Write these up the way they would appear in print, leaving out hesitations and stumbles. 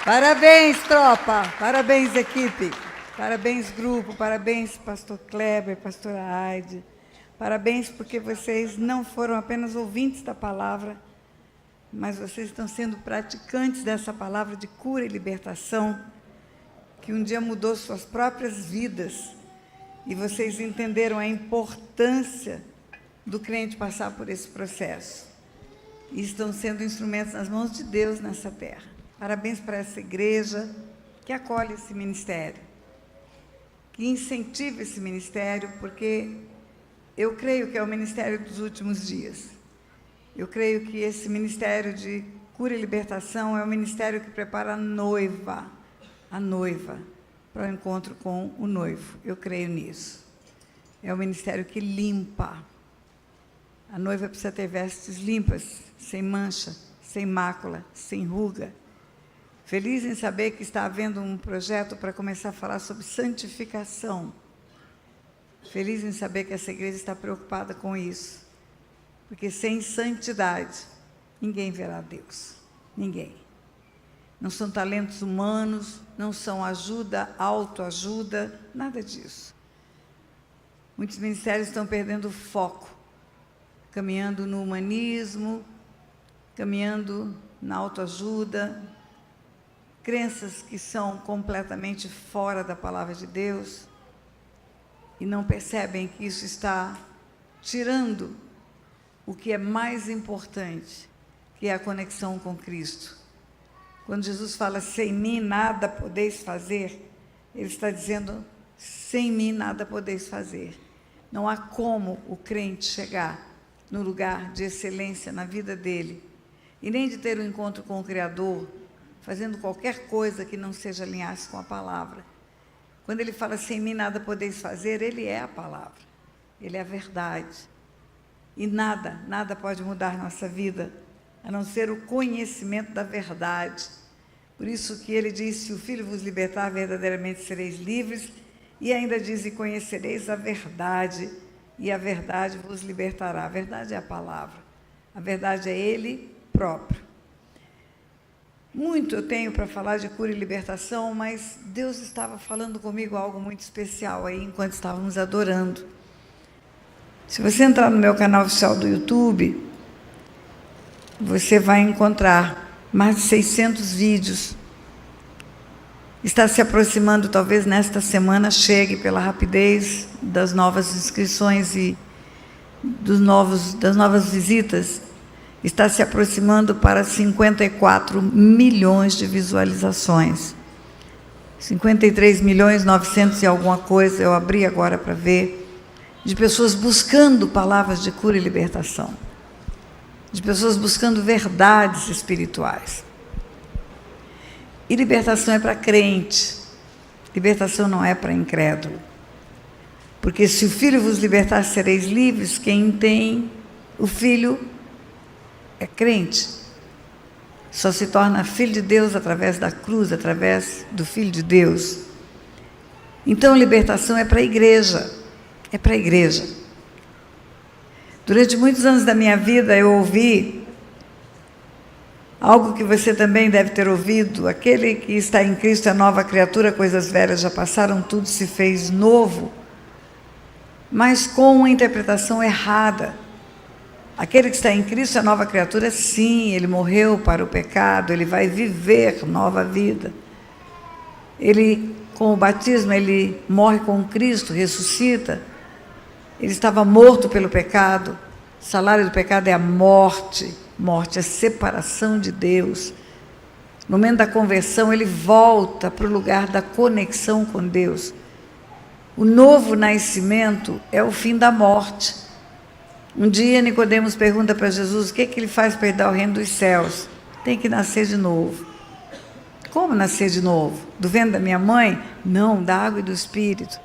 Parabéns, tropa! Parabéns, equipe! Parabéns, grupo! Parabéns, pastor Kleber, pastora Aide! Parabéns porque vocês não foram apenas ouvintes da palavra, mas vocês estão sendo praticantes dessa palavra de cura e libertação, que um dia mudou suas próprias vidas, e vocês entenderam a importância do crente passar por esse processo. E estão sendo instrumentos nas mãos de Deus nessa terra. Parabéns para essa igreja que acolhe esse ministério, que incentiva esse ministério, porque eu creio que é o ministério dos últimos dias. Eu creio que esse ministério de cura e libertação é o ministério que prepara a noiva para o encontro com o noivo. Eu creio nisso. É o ministério que limpa. A noiva precisa ter vestes limpas, sem mancha, sem mácula, sem ruga. Feliz em saber que está havendo um projeto para começar a falar sobre santificação. Feliz em saber que essa igreja está preocupada com isso. Porque sem santidade, ninguém verá Deus. Ninguém. Não são talentos humanos, não são ajuda, autoajuda, nada disso. Muitos ministérios estão perdendo o foco, caminhando no humanismo, caminhando na autoajuda, crenças que são completamente fora da palavra de Deus e não percebem que isso está tirando o que é mais importante, que é a conexão com Cristo. Quando Jesus fala, sem mim nada podeis fazer, ele está dizendo, sem mim nada podeis fazer. Não há como o crente chegar no lugar de excelência na vida dele, e nem de ter um encontro com o Criador, fazendo qualquer coisa que não seja alinhar-se com a palavra. Quando ele fala, sem mim nada podeis fazer, ele é a palavra, ele é a verdade. E nada pode mudar nossa vida, a não ser o conhecimento da verdade. Por isso que ele diz, se o Filho vos libertar, verdadeiramente sereis livres, e ainda diz, e conhecereis a verdade, e a verdade vos libertará. A verdade é a palavra, a verdade é ele próprio. Muito eu tenho para falar de cura e libertação, mas Deus estava falando comigo algo muito especial aí, enquanto estávamos adorando. Se você entrar no meu canal oficial do YouTube, você vai encontrar mais de 600 vídeos. Está se aproximando, talvez nesta semana chegue pela rapidez das novas inscrições e das novas visitas, está se aproximando para 54 milhões de visualizações. 53 milhões 900 e alguma coisa, eu abri agora para ver, de pessoas buscando palavras de cura e libertação, de pessoas buscando verdades espirituais. E libertação é para crente, libertação não é para incrédulo. Porque se o Filho vos libertar, sereis livres, quem tem o Filho é crente. Só se torna filho de Deus através da cruz, através do Filho de Deus. Então, libertação é para a igreja. É para a igreja. Durante muitos anos da minha vida, eu ouvi algo que você também deve ter ouvido: aquele que está em Cristo é nova criatura, coisas velhas já passaram, tudo se fez novo. Mas com uma interpretação errada. Aquele que está em Cristo é nova criatura, sim, ele morreu para o pecado, ele vai viver nova vida. Ele, com o batismo, ele morre com Cristo, ressuscita. Ele estava morto pelo pecado. O salário do pecado é a morte. Morte é separação de Deus. No momento da conversão, ele volta para o lugar da conexão com Deus. O novo nascimento é o fim da morte. Um dia, Nicodemos pergunta para Jesus, o que ele faz para herdar o reino dos céus? Tem que nascer de novo. Como nascer de novo? Do ventre da minha mãe? Não, da água e do Espírito.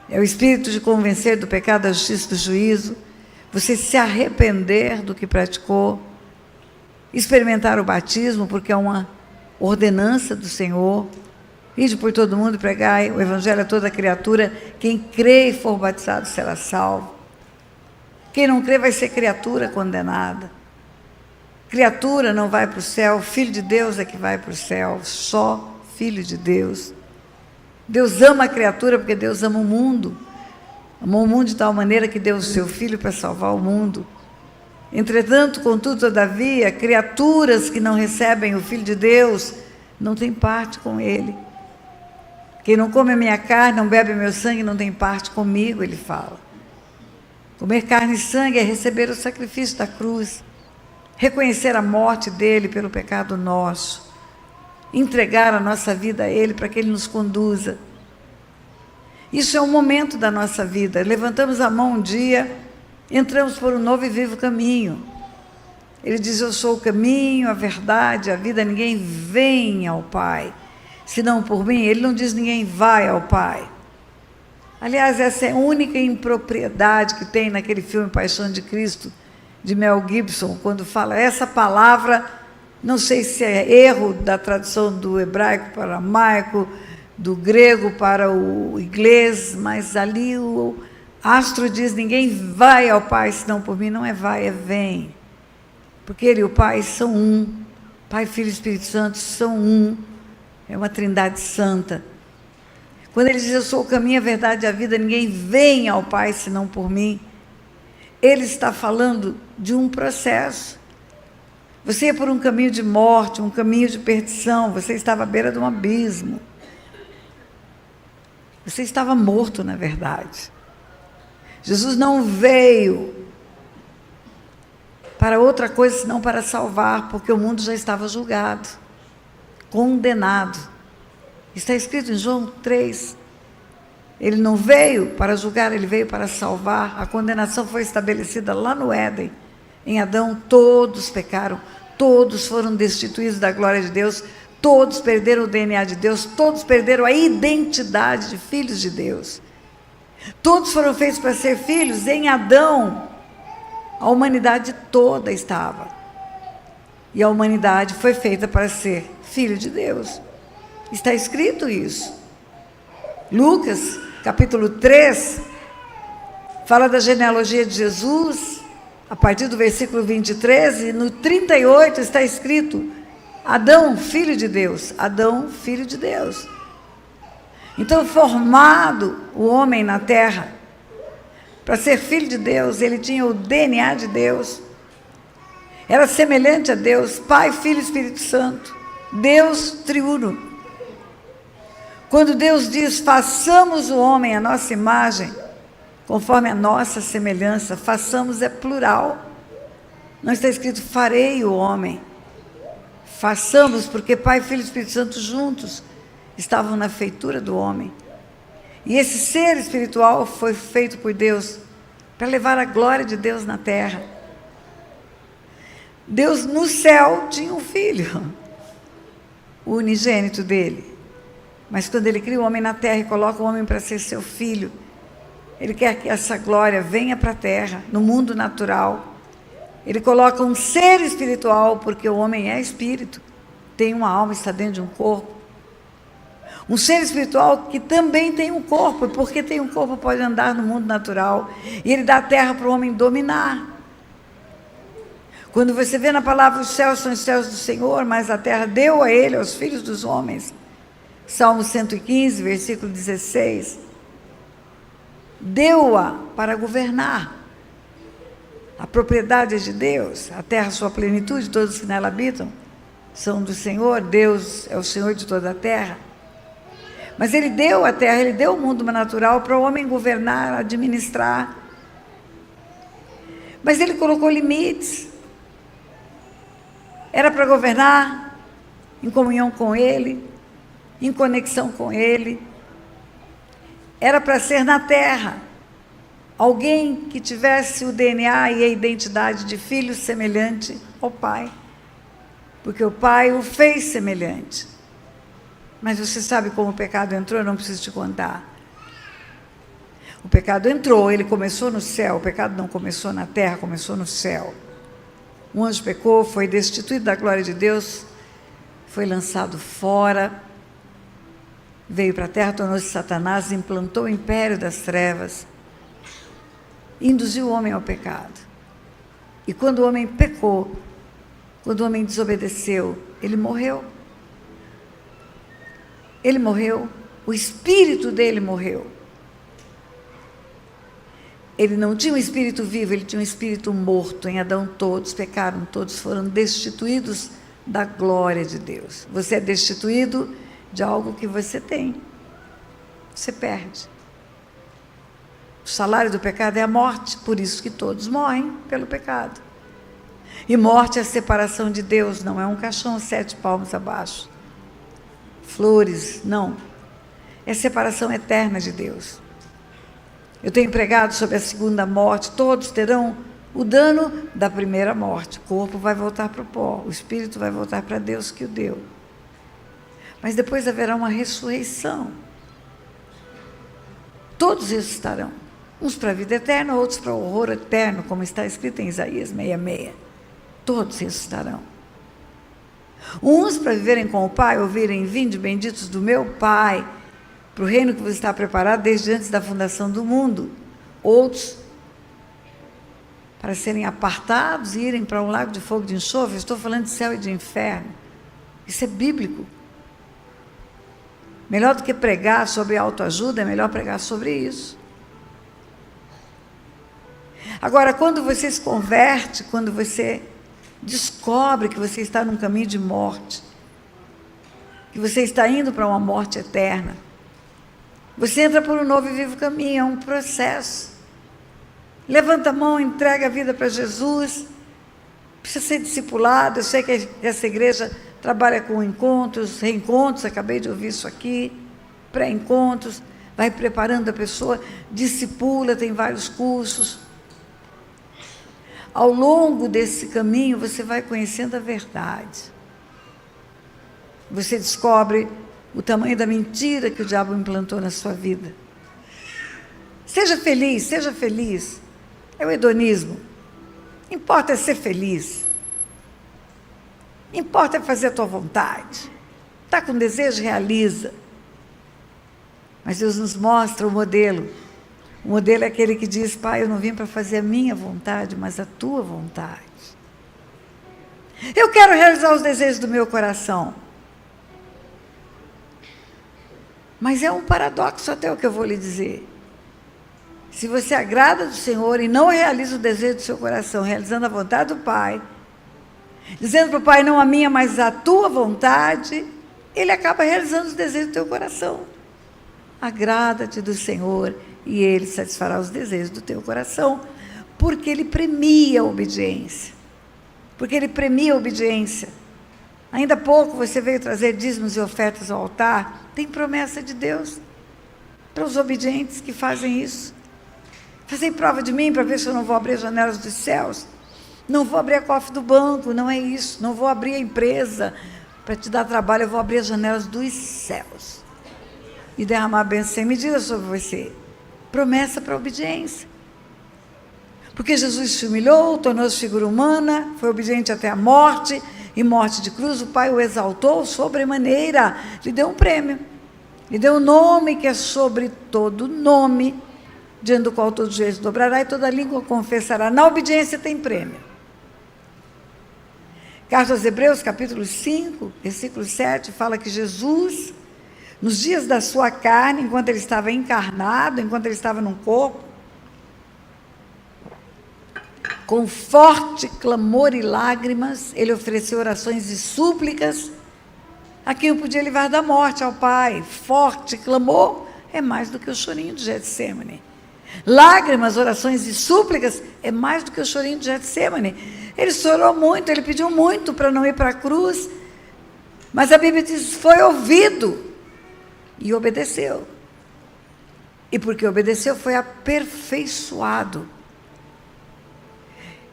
É o Espírito de convencer do pecado, da justiça e do juízo. Você se arrepender do que praticou. Experimentar o batismo, porque é uma ordenança do Senhor. Ide por todo mundo e pregai o Evangelho a toda criatura. Quem crê e for batizado será salvo. Quem não crê vai ser criatura condenada. Criatura não vai para o céu, Filho de Deus é que vai para o céu, só Filho de Deus. Deus ama a criatura porque Deus ama o mundo. Amou o mundo de tal maneira que deu o seu Filho para salvar o mundo. Entretanto, contudo, todavia, criaturas que não recebem o Filho de Deus não têm parte com Ele. Quem não come a minha carne, não bebe meu sangue, não tem parte comigo, Ele fala. Comer carne e sangue é receber o sacrifício da cruz, reconhecer a morte dEle pelo pecado nosso, entregar a nossa vida a Ele para que Ele nos conduza. Isso é um momento da nossa vida. Levantamos a mão um dia, entramos por um novo e vivo caminho. Ele diz: eu sou o caminho, a verdade, a vida. Ninguém vem ao Pai senão por mim. Ele não diz ninguém vai ao Pai. Aliás, essa é a única impropriedade que tem naquele filme Paixão de Cristo, de Mel Gibson, quando fala essa palavra. Não sei se é erro da tradução do hebraico para o aramaico, do grego para o inglês, mas ali o astro diz: ninguém vai ao Pai senão por mim. Não é vai, é vem. Porque Ele e o Pai são um. Pai, Filho e Espírito Santo são um. É uma trindade santa. Quando Ele diz: eu sou o caminho, a verdade e a vida, ninguém vem ao Pai senão por mim, Ele está falando de um processo. Você ia por um caminho de morte, um caminho de perdição, você estava à beira de um abismo. Você estava morto, na verdade. Jesus não veio para outra coisa senão para salvar, porque o mundo já estava julgado, condenado. Está escrito em João 3. Ele não veio para julgar, Ele veio para salvar. A condenação foi estabelecida lá no Éden. Em Adão, todos pecaram, todos foram destituídos da glória de Deus, todos perderam o DNA de Deus, todos perderam a identidade de filhos de Deus. Todos foram feitos para ser filhos. Em Adão, a humanidade toda estava. E a humanidade foi feita para ser filho de Deus. Está escrito isso. Lucas, capítulo 3, fala da genealogia de Jesus, a partir do versículo 23, e no 38 está escrito: Adão, filho de Deus. Adão, filho de Deus. Então, formado o homem na terra, para ser filho de Deus, ele tinha o DNA de Deus, era semelhante a Deus, Pai, Filho e Espírito Santo, Deus triuno. Quando Deus diz: façamos o homem à nossa imagem, conforme a nossa semelhança, façamos é plural. Não está escrito farei o homem. Façamos, porque Pai, Filho e Espírito Santo juntos estavam na feitura do homem. E esse ser espiritual foi feito por Deus para levar a glória de Deus na terra. Deus no céu tinha um filho, o unigênito dele. Mas quando Ele cria o homem na terra e coloca o homem para ser seu filho, Ele quer que essa glória venha para a terra, no mundo natural. Ele coloca um ser espiritual, porque o homem é espírito, tem uma alma, está dentro de um corpo. Um ser espiritual que também tem um corpo, e porque tem um corpo pode andar no mundo natural. E Ele dá a terra para o homem dominar. Quando você vê na palavra: os céus são os céus do Senhor, mas a terra deu a Ele, aos filhos dos homens. Salmo 115, versículo 16. Deu-a para governar. A propriedade é de Deus, a terra, sua plenitude, todos que nela habitam são do Senhor. Deus é o Senhor de toda a terra. Mas Ele deu a terra, Ele deu o mundo natural para o homem governar, administrar. Mas Ele colocou limites. Era para governar em comunhão com Ele, em conexão com Ele. Era para ser na terra alguém que tivesse o DNA e a identidade de filho semelhante ao Pai, porque o Pai o fez semelhante. Mas você sabe como o pecado entrou? Eu não preciso te contar. O pecado entrou, ele começou no céu. O pecado não começou na terra, começou no céu. Um anjo pecou, foi destituído da glória de Deus, foi lançado fora, veio para a terra, tornou-se Satanás, implantou o império das trevas, induziu o homem ao pecado. E quando o homem pecou, Quando o homem desobedeceu, ele morreu. Ele morreu, o espírito dele morreu. Ele não tinha um espírito vivo, ele tinha um espírito morto. Em Adão todos pecaram, todos foram destituídos da glória de Deus. Você é destituído de algo que você tem. Você perde. O salário do pecado é a morte, por isso que todos morrem pelo pecado. E morte é a separação de Deus, não é um caixão 7 palmos abaixo. Flores, não. É separação eterna de Deus. Eu tenho pregado sobre a segunda morte, todos terão o dano da primeira morte. O corpo vai voltar para o pó, o espírito vai voltar para Deus que o deu. Mas depois haverá uma ressurreição. Todos ressuscitarão. Uns para a vida eterna, outros para o horror eterno, como está escrito em Isaías 66. Todos ressuscitarão. Uns para viverem com o Pai, ouvirem: vinde benditos do meu Pai, para o reino que vos está preparado desde antes da fundação do mundo. Outros para serem apartados e irem para um lago de fogo e de enxofre. Estou falando de céu e de inferno. Isso é bíblico. Melhor do que pregar sobre autoajuda, é melhor pregar sobre isso. Agora, quando você se converte, quando você descobre que você está num caminho de morte, que você está indo para uma morte eterna, você entra por um novo e vivo caminho, é um processo. Levanta a mão, entrega a vida para Jesus, precisa ser discipulado. Eu sei que essa igreja trabalha com encontros, reencontros, acabei de ouvir isso aqui, pré-encontros, vai preparando a pessoa, discipula, tem vários cursos. Ao longo desse caminho, você vai conhecendo a verdade. Você descobre o tamanho da mentira que o diabo implantou na sua vida. Seja feliz, seja feliz. É o hedonismo. Importa é ser feliz. Importa é fazer a tua vontade. Está com desejo, realiza. Mas Deus nos mostra o modelo. O modelo é aquele que diz: Pai, eu não vim para fazer a minha vontade, mas a tua vontade. Eu quero realizar os desejos do meu coração. Mas é um paradoxo até o que eu vou lhe dizer. Se você agrada do Senhor e não realiza o desejo do seu coração, realizando a vontade do Pai, dizendo para o Pai: não a minha, mas a tua vontade, Ele acaba realizando os desejos do teu coração. Agrada-te do Senhor e Ele satisfará os desejos do teu coração, porque Ele premia a obediência. Porque Ele premia a obediência. Ainda há pouco você veio trazer dízimos e ofertas ao altar. Tem promessa de Deus para os obedientes que fazem isso. Fazem prova de mim para ver se eu não vou abrir as janelas dos céus. Não vou abrir a cofre do banco, não é isso. Não vou abrir a empresa para te dar trabalho, eu vou abrir as janelas dos céus e derramar bênção sem medida sobre você. Promessa para a obediência. Porque Jesus se humilhou, tornou-se figura humana, foi obediente até a morte, e morte de cruz. O Pai o exaltou sobremaneira, lhe deu um prêmio, lhe deu um nome que é sobre todo nome, diante do qual todo joelho dobrará e toda língua confessará. Na obediência tem prêmio. Carta aos Hebreus, capítulo 5, versículo 7, fala que Jesus, nos dias da sua carne, enquanto ele estava encarnado, enquanto ele estava num corpo, com forte clamor e lágrimas, ele ofereceu orações e súplicas a quem o podia livrar da morte, ao Pai. Forte clamor é mais do que o chorinho de Getsêmani. Lágrimas, orações e súplicas é mais do que o chorinho de Getsêmani. Ele chorou muito, ele pediu muito para não ir para a cruz, mas a Bíblia diz: foi ouvido e obedeceu. E porque obedeceu, foi aperfeiçoado.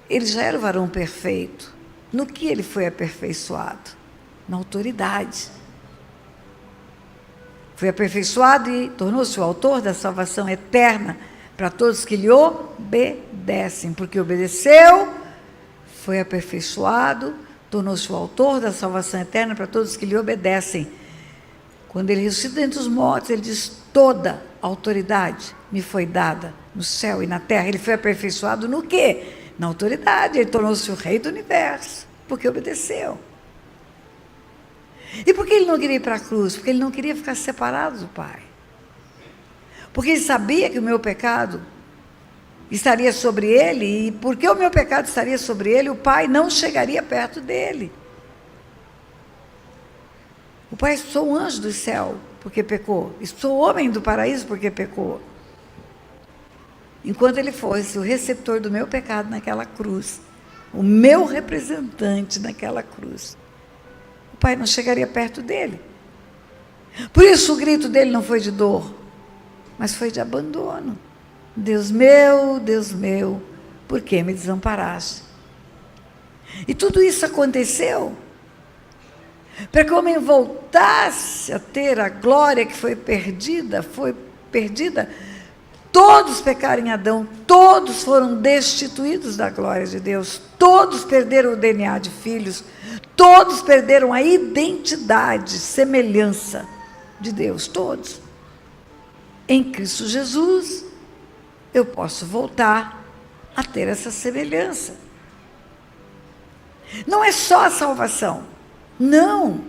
Ele já era o varão perfeito. No que ele foi aperfeiçoado? Na autoridade. Foi aperfeiçoado e tornou-se o autor da salvação eterna para todos que lhe obedecem. Porque obedeceu, foi aperfeiçoado, tornou-se o autor da salvação eterna para todos que lhe obedecem. Quando ele ressuscita dentre os mortos, ele diz: toda autoridade me foi dada no céu e na terra. Ele foi aperfeiçoado no quê? Na autoridade. Ele tornou-se o rei do universo. Porque obedeceu. E por que ele não queria ir para a cruz? Porque ele não queria ficar separado do Pai. Porque ele sabia que o meu pecado estaria sobre ele, e porque o meu pecado estaria sobre ele, o Pai não chegaria perto dele. O Pai expulsou um anjo do céu porque pecou, expulsou o homem do paraíso porque pecou. Enquanto ele fosse o receptor do meu pecado naquela cruz, o meu representante naquela cruz, o Pai não chegaria perto dele. Por isso o grito dele não foi de dor, mas foi de abandono. Deus meu, por que me desamparaste? E tudo isso aconteceu para que o homem voltasse a ter a glória que foi perdida. Todos pecaram em Adão, todos foram destituídos da glória de Deus, todos perderam o DNA de filhos, todos perderam a identidade, semelhança de Deus, todos. Em Cristo Jesus, eu posso voltar a ter essa semelhança. Não é só a salvação, não.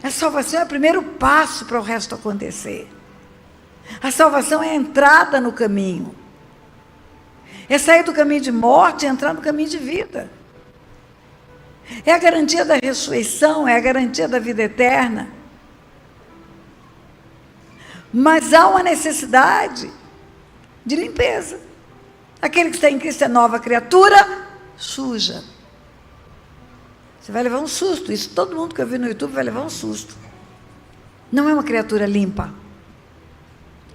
A salvação é o primeiro passo para o resto acontecer. A salvação é a entrada no caminho. É sair do caminho de morte e entrar no caminho de vida. É a garantia da ressurreição, é a garantia da vida eterna. Mas há uma necessidade de limpeza. Aquele que está em Cristo é nova criatura, suja. Você vai levar um susto. Isso todo mundo que eu vi no YouTube vai levar um susto. Não é uma criatura limpa.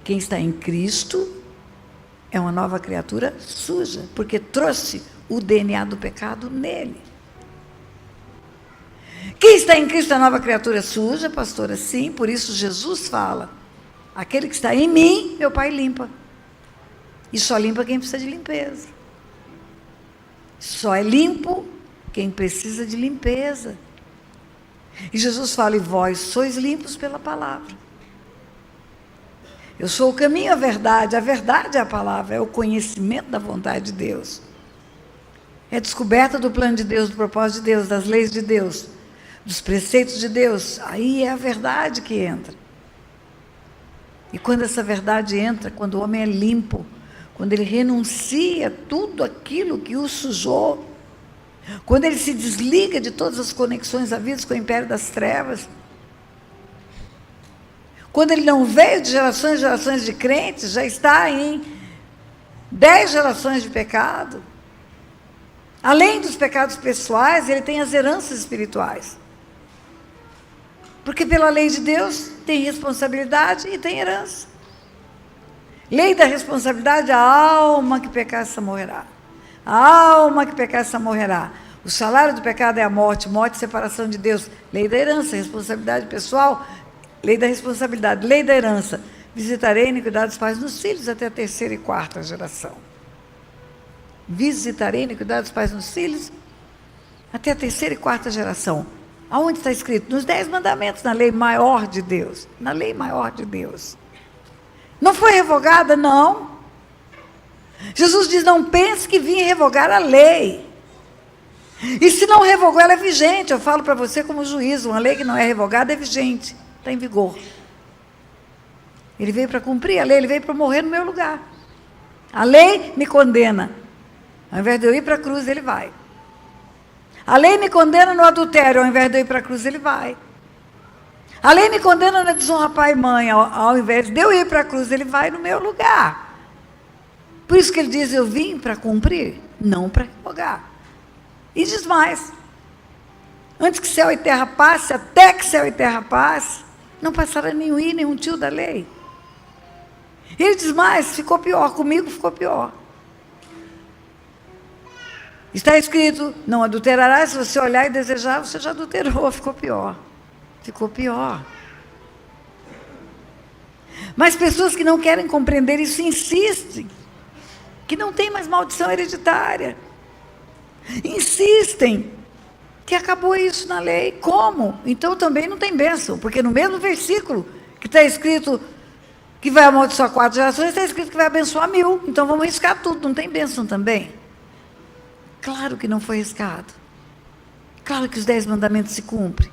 Quem está em Cristo é uma nova criatura suja, porque trouxe o DNA do pecado nele. Quem está em Cristo é uma nova criatura suja, pastora? Sim, por isso Jesus fala: aquele que está em mim, meu Pai limpa. E só limpa quem precisa de limpeza. Só é limpo quem precisa de limpeza. E Jesus fala: e vós sois limpos pela palavra. Eu sou o caminho, a verdade é a palavra, é o conhecimento da vontade de Deus. É a descoberta do plano de Deus, do propósito de Deus, das leis de Deus, dos preceitos de Deus. Aí é a verdade que entra. E quando essa verdade entra, quando o homem é limpo, quando ele renuncia tudo aquilo que o sujou, quando ele se desliga de todas as conexões havidas com o império das trevas, quando ele não veio de gerações e gerações de crentes, já está em 10 gerações de pecado. Além dos pecados pessoais, ele tem as heranças espirituais. Porque pela lei de Deus, tem responsabilidade e tem herança. Lei da responsabilidade: a alma que pecar, essa morrerá. A alma que pecar, essa morrerá. O salário do pecado é a morte, morte e separação de Deus. Lei da herança, responsabilidade pessoal. Lei da responsabilidade, lei da herança: visitarei a iniquidade dos pais nos filhos até a 3ª e 4ª geração. Visitarei a iniquidade dos pais nos filhos até a 3ª e 4ª geração. Aonde está escrito? Nos 10 mandamentos, na lei maior de Deus. Na lei maior de Deus. Não foi revogada? Não. Jesus diz: não pense que vim revogar a lei. E se não revogou, ela é vigente. Eu falo para você como juízo: uma lei que não é revogada é vigente. Está em vigor. Ele veio para cumprir a lei, ele veio para morrer no meu lugar. A lei me condena. Ao invés de eu ir para a cruz, ele vai. A lei me condena no adultério, ao invés de eu ir para a cruz, ele vai. A lei me condena na desonra pai e mãe, ao invés de eu ir para a cruz, ele vai no meu lugar. Por isso que ele diz: eu vim para cumprir, não para revogar. E diz mais: antes que céu e terra passe, até que céu e terra passe, não passará nenhum i, nenhum tio da lei. Ele diz mais: ficou pior, comigo ficou pior. Está escrito: não adulterarás. Se você olhar e desejar, você já adulterou, ficou pior. Ficou pior. Mas pessoas que não querem compreender isso insistem que não tem mais maldição hereditária. Insistem que acabou isso na lei. Como? Então também não tem bênção, porque no mesmo versículo que está escrito que vai amaldiçoar 4 gerações, está escrito que vai abençoar 1000. Então vamos riscar tudo, não tem bênção também? Claro que não foi riscado. Claro que os 10 mandamentos se cumprem.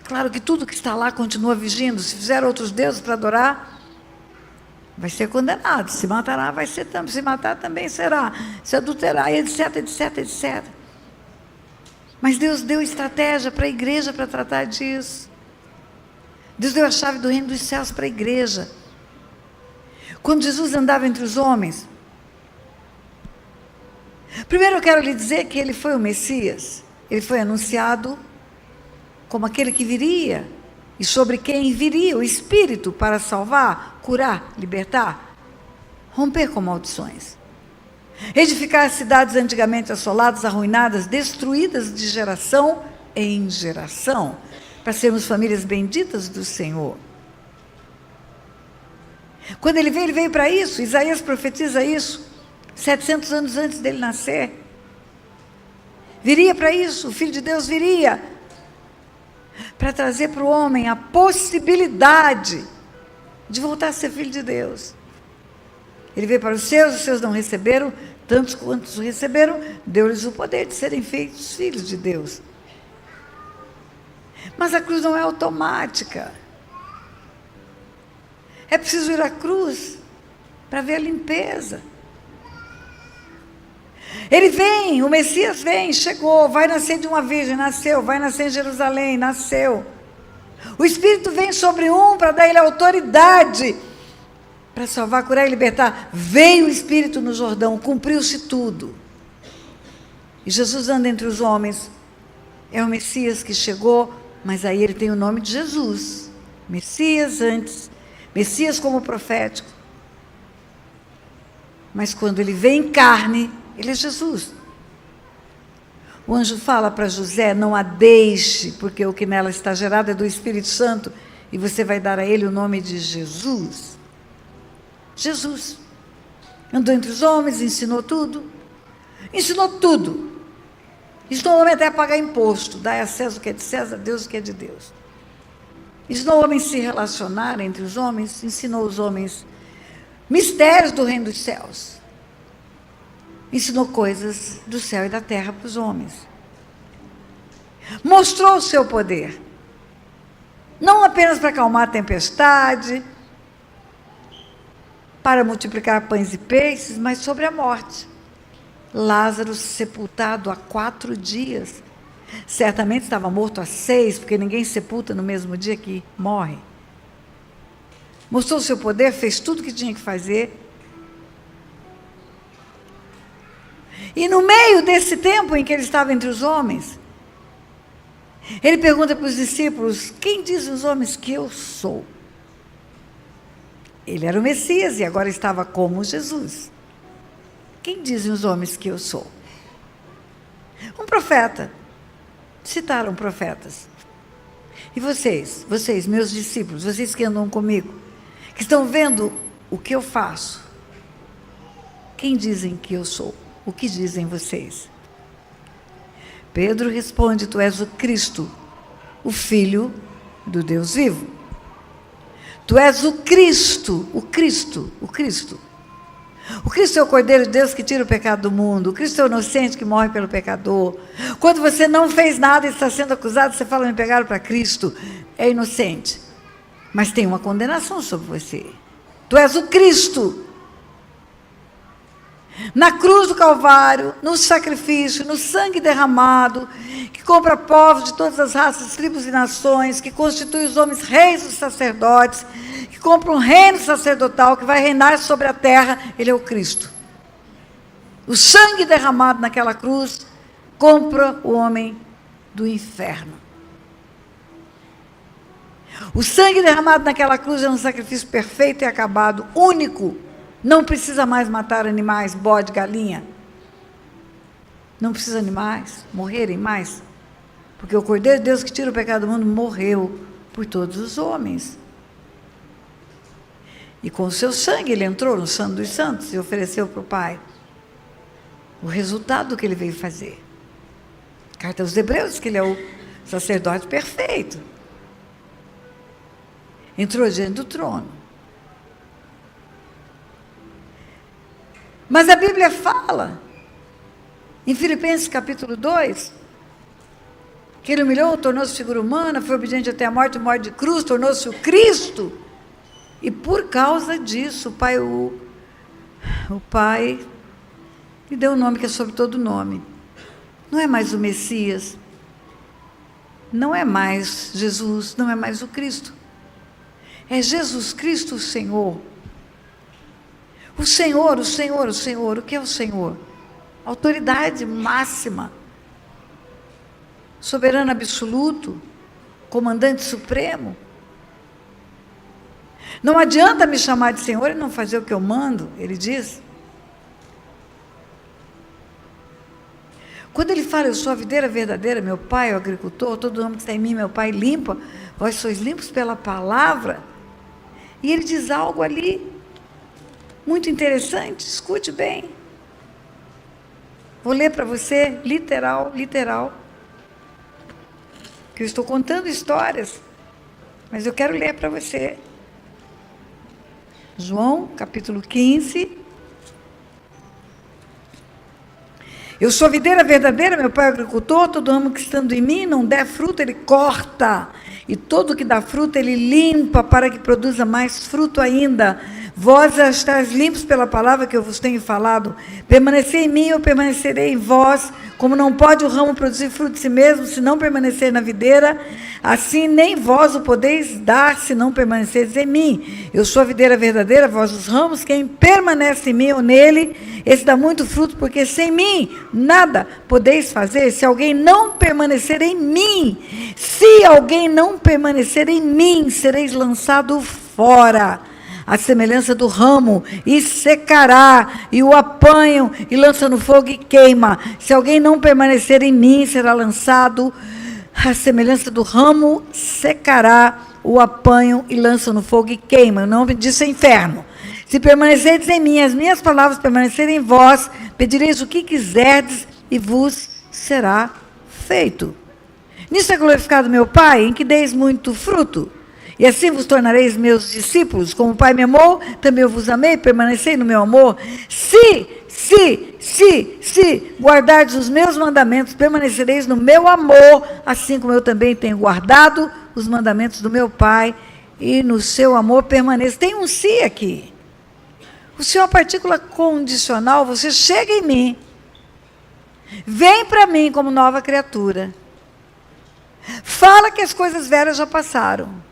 Claro que tudo que está lá continua vigindo. Se fizer outros deuses para adorar, vai ser condenado. Se matará, vai ser também. Se matar, também será. Se adulterar, etc, etc, etc. Mas Deus deu estratégia para a igreja para tratar disso. Deus deu a chave do reino dos céus para a igreja. Quando Jesus andava entre os homens, primeiro eu quero lhe dizer que ele foi o Messias. Ele foi anunciado como aquele que viria, e sobre quem viria o Espírito para salvar, curar, libertar, romper com maldições, edificar cidades antigamente assoladas, arruinadas, destruídas de geração em geração, para sermos famílias benditas do Senhor. Quando ele veio para isso. Isaías profetiza isso 700 anos antes dele nascer. Viria para isso, o Filho de Deus viria para trazer para o homem a possibilidade de voltar a ser filho de Deus. Ele veio para os seus não receberam, tantos quantos o receberam, deu-lhes o poder de serem feitos filhos de Deus. Mas a cruz não é automática. É preciso ir à cruz para ver a limpeza. Ele vem, o Messias vem, chegou, vai nascer de uma virgem, nasceu, vai nascer em Jerusalém, nasceu. O Espírito vem sobre para dar ele autoridade para salvar, curar e libertar. Veio o Espírito no Jordão, cumpriu-se tudo. E Jesus anda entre os homens. É o Messias que chegou, mas aí ele tem o nome de Jesus. Messias antes, Messias como profético. Mas quando ele vem em carne, ele é Jesus. O anjo fala para José: não a deixe, porque o que nela está gerado é do Espírito Santo, e você vai dar a ele o nome de Jesus. Jesus andou entre os homens, ensinou tudo. Ensinou tudo. Ensinou o homem até a pagar imposto. Dai a César o que é de César, a Deus o que é de Deus. Ensinou o homem a se relacionar entre os homens. Ensinou os homens mistérios do reino dos céus. Ensinou coisas do céu e da terra para os homens. Mostrou o seu poder. Não apenas para acalmar a tempestade, para multiplicar pães e peixes, mas sobre a morte. Lázaro sepultado há 4 dias. Certamente estava morto há 6, porque ninguém sepulta no mesmo dia que morre. Mostrou o seu poder, fez tudo o que tinha que fazer. E no meio desse tempo em que ele estava entre os homens, ele pergunta para os discípulos: quem dizem os homens que eu sou? Ele era o Messias e agora estava como Jesus. Quem dizem os homens que eu sou? Um profeta. Citaram profetas. E vocês, meus discípulos, vocês que andam comigo, que estão vendo o que eu faço, quem dizem que eu sou? O que dizem vocês? Pedro responde: tu és o Cristo, o Filho do Deus vivo. Tu és o Cristo, o Cristo, o Cristo. O Cristo é o Cordeiro de Deus que tira o pecado do mundo. O Cristo é o inocente que morre pelo pecador. Quando você não fez nada e está sendo acusado, você fala: me pegaram para Cristo. É inocente. Mas tem uma condenação sobre você. Tu és o Cristo. Na cruz do Calvário, no sacrifício, no sangue derramado, que compra povos de todas as raças, tribos e nações, que constitui os homens reis e sacerdotes, que compra um reino sacerdotal que vai reinar sobre a terra. Ele é o Cristo. O sangue derramado naquela cruz compra o homem do inferno. O sangue derramado naquela cruz é um sacrifício perfeito e acabado, único. Não precisa mais matar animais, bode, galinha. Não precisa animais morrerem mais. Porque o Cordeiro de Deus que tira o pecado do mundo morreu por todos os homens. E com o seu sangue ele entrou no Santo dos Santos e ofereceu para o Pai o resultado do que ele veio fazer. A carta aos Hebreus diz que ele é o sacerdote perfeito. Entrou diante do trono. Mas a Bíblia fala, em Filipenses capítulo 2, que ele humilhou, tornou-se figura humana, foi obediente até a morte de cruz, tornou-se o Cristo. E por causa disso, o Pai lhe deu um nome que é sobre todo nome. Não é mais o Messias, não é mais Jesus, não é mais o Cristo. É Jesus Cristo o Senhor. O Senhor, o Senhor, o Senhor. O que é o Senhor? Autoridade máxima, soberano absoluto, comandante supremo. Não adianta me chamar de Senhor e não fazer o que eu mando, ele diz. Quando ele fala, eu sou a videira verdadeira, meu pai é o agricultor, todo homem que está em mim, meu pai limpa, vós sois limpos pela palavra. E ele diz algo ali, muito interessante, escute bem. Vou ler para você, literal, que eu estou contando histórias, mas eu quero ler para você. João, capítulo 15. Eu sou a videira verdadeira, meu pai é o agricultor, todo ramo que estando em mim não der fruto, ele corta, e todo que dá fruto, ele limpa, para que produza mais fruto ainda. Vós estáis limpos pela palavra que eu vos tenho falado. Permanecei em mim, eu permanecerei em vós. Como não pode o ramo produzir fruto de si mesmo, se não permanecer na videira, assim nem vós o podeis dar, se não permaneceres em mim. Eu sou a videira verdadeira, vós os ramos, quem permanece em mim ou nele, esse dá muito fruto, porque sem mim nada podeis fazer. Se alguém não permanecer em mim, sereis lançado fora, a semelhança do ramo, e secará, e o apanham, e lança no fogo e queima. Se alguém não permanecer em mim, será lançado, a semelhança do ramo, secará, o apanham, e lança no fogo e queima. O nome disso é inferno. Se permanecerdes em mim, as minhas palavras permanecerem em vós, pedireis o que quiserdes, e vos será feito. Nisso é glorificado meu Pai, em que deis muito fruto. E assim vos tornareis meus discípulos, como o Pai me amou, também eu vos amei, permanecei no meu amor. Se guardardes os meus mandamentos, permanecereis no meu amor, assim como eu também tenho guardado os mandamentos do meu Pai, e no seu amor permaneço. Tem um se aqui. O se é uma partícula condicional, você chega em mim, vem para mim como nova criatura, fala que as coisas velhas já passaram.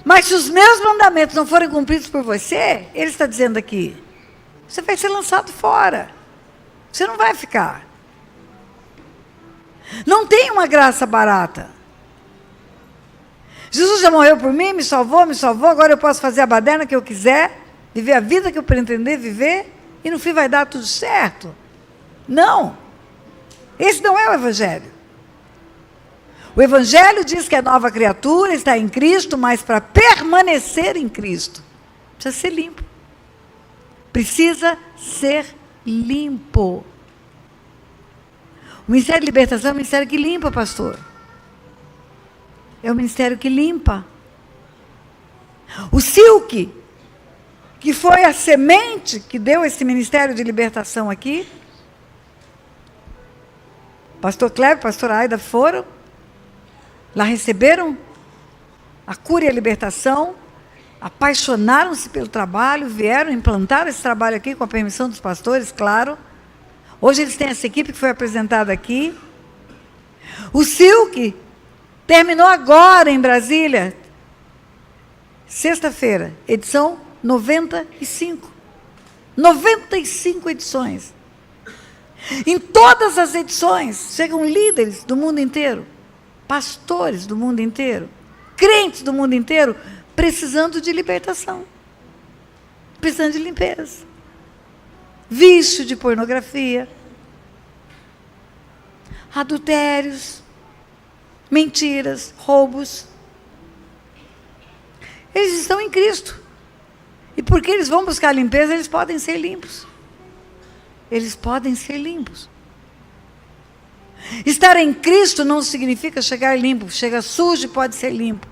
Mas se os meus mandamentos não forem cumpridos por você, ele está dizendo aqui, você vai ser lançado fora. Você não vai ficar. Não tem uma graça barata. Jesus já morreu por mim, me salvou, agora eu posso fazer a baderna que eu quiser, viver a vida que eu pretender viver, e no fim vai dar tudo certo. Não. Esse não é o Evangelho. O Evangelho diz que a nova criatura está em Cristo, mas para permanecer em Cristo, precisa ser limpo. Precisa ser limpo. O Ministério de Libertação é um ministério que limpa, pastor. É um ministério que limpa. O Silk, que foi a semente que deu esse Ministério de Libertação aqui, pastor Cleber, pastora Aida foram, lá receberam a cura e a libertação, apaixonaram-se pelo trabalho, vieram, implantaram esse trabalho aqui com a permissão dos pastores, claro. Hoje eles têm essa equipe que foi apresentada aqui. O Silk terminou agora em Brasília, sexta-feira, edição 95. 95 edições. Em todas as edições chegam líderes do mundo inteiro, pastores do mundo inteiro, crentes do mundo inteiro, precisando de libertação, precisando de limpeza. Vício de pornografia, adultérios, mentiras, roubos. Eles estão em Cristo. E porque eles vão buscar limpeza, eles podem ser limpos. Eles podem ser limpos. Estar em Cristo não significa chegar limpo. Chega sujo e pode ser limpo.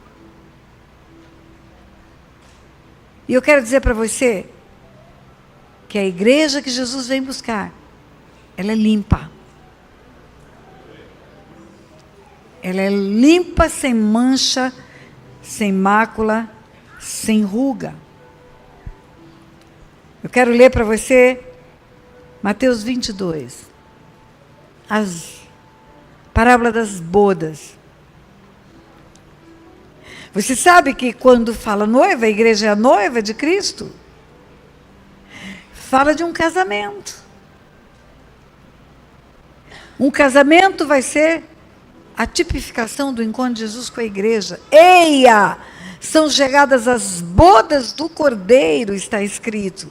E eu quero dizer para você que a igreja que Jesus vem buscar, ela é limpa. Ela é limpa, sem mancha, sem mácula, sem ruga. Eu quero ler para você Mateus 22. As parábola das bodas. Você sabe que quando fala noiva, a igreja é a noiva de Cristo? Fala de um casamento. Um casamento vai ser a tipificação do encontro de Jesus com a igreja. Eia! São chegadas as bodas do Cordeiro, está escrito.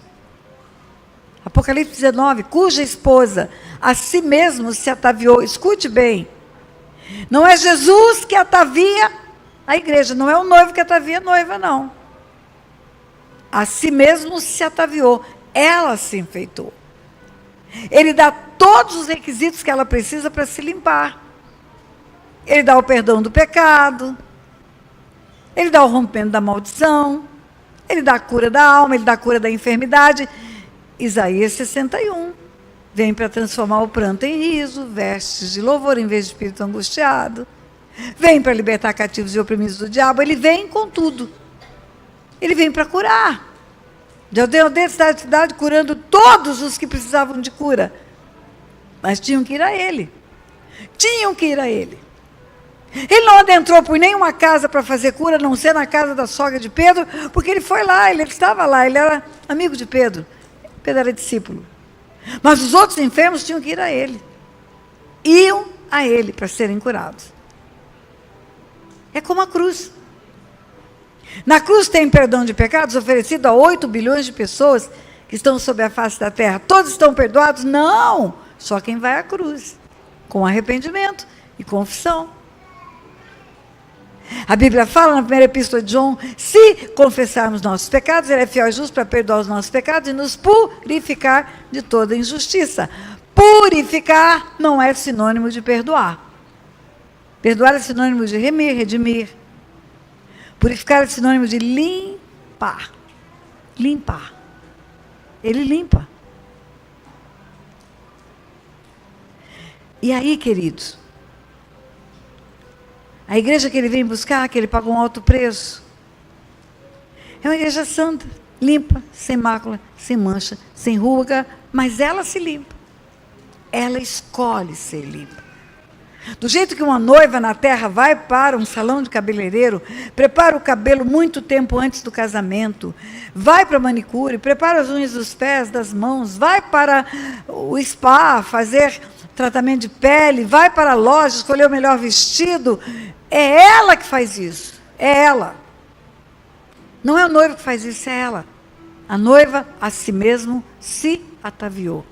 Apocalipse 19, cuja esposa a si mesmo se ataviou. Escute bem. Não é Jesus que atavia a igreja, não é o noivo que atavia a noiva, não. A si mesmo se ataviou. Ela se enfeitou. Ele dá todos os requisitos que ela precisa para se limpar. Ele dá o perdão do pecado. Ele dá o rompimento da maldição. Ele dá a cura da alma, ele dá a cura da enfermidade. Isaías 61. Vem para transformar o pranto em riso, vestes de louvor em vez de espírito angustiado. Vem para libertar cativos e oprimidos do diabo. Ele vem com tudo. Ele vem para curar. De aldeia a cidade a cidade, curando todos os que precisavam de cura. Mas tinham que ir a ele. Tinham que ir a ele. Ele não adentrou por nenhuma casa para fazer cura, a não ser na casa da sogra de Pedro, porque ele foi lá, ele estava lá, ele era amigo de Pedro. Pedro era discípulo. Mas os outros enfermos tinham que ir a ele. Iam a ele para serem curados. É como a cruz. Na cruz tem perdão de pecados oferecido a 8 bilhões de pessoas que estão sobre a face da terra. Todos estão perdoados? Não! Só quem vai à cruz, com arrependimento e confissão. A Bíblia fala na primeira epístola de João, se confessarmos nossos pecados, ele é fiel e justo para perdoar os nossos pecados e nos purificar de toda injustiça. Purificar não é sinônimo de perdoar. Perdoar é sinônimo de remir, redimir. Purificar é sinônimo de limpar. Limpar. Ele limpa. E aí, queridos, a igreja que ele vem buscar, que ele pagou um alto preço, é uma igreja santa, limpa, sem mácula, sem mancha, sem ruga, mas ela se limpa. Ela escolhe ser limpa. Do jeito que uma noiva na terra vai para um salão de cabeleireiro, prepara o cabelo muito tempo antes do casamento, vai para a manicure, prepara as unhas dos pés, das mãos, vai para o spa fazer tratamento de pele, vai para a loja escolher o melhor vestido. É ela que faz isso. É ela. Não é o noivo que faz isso, é ela. A noiva a si mesmo se ataviou.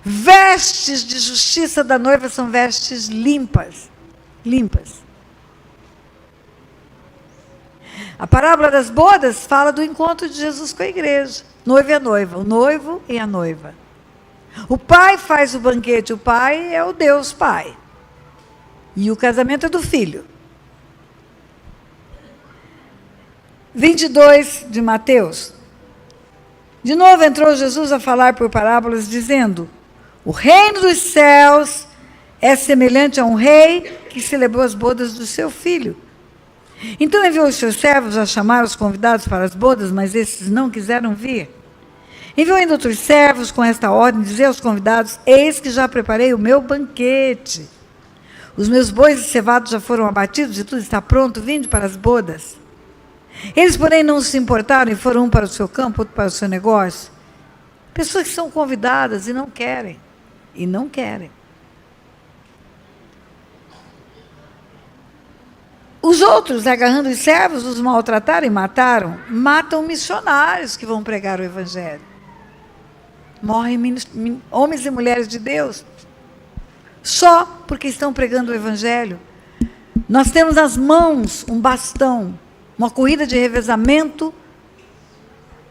Vestes de justiça da noiva são vestes limpas. Limpas. A parábola das bodas fala do encontro de Jesus com a igreja. Noivo e a noiva, o noivo e a noiva. O pai faz o banquete, o pai é o Deus Pai. E o casamento é do filho. 22 de Mateus. De novo entrou Jesus a falar por parábolas, dizendo: o reino dos céus é semelhante a um rei que celebrou as bodas do seu filho. Então enviou os seus servos a chamar os convidados para as bodas, mas esses não quiseram vir. Enviou ainda outros servos com esta ordem, dizer aos convidados: eis que já preparei o meu banquete. Os meus bois cevados já foram abatidos e tudo está pronto, vinde para as bodas. Eles, porém, não se importaram e foram um para o seu campo, outro para o seu negócio. Pessoas que são convidadas e não querem. E não querem. Os outros, agarrando os servos, os maltrataram e mataram. Matam missionários que vão pregar o evangelho. Morrem homens e mulheres de Deus. Só porque estão pregando o evangelho. Nós temos nas mãos um bastão, uma corrida de revezamento,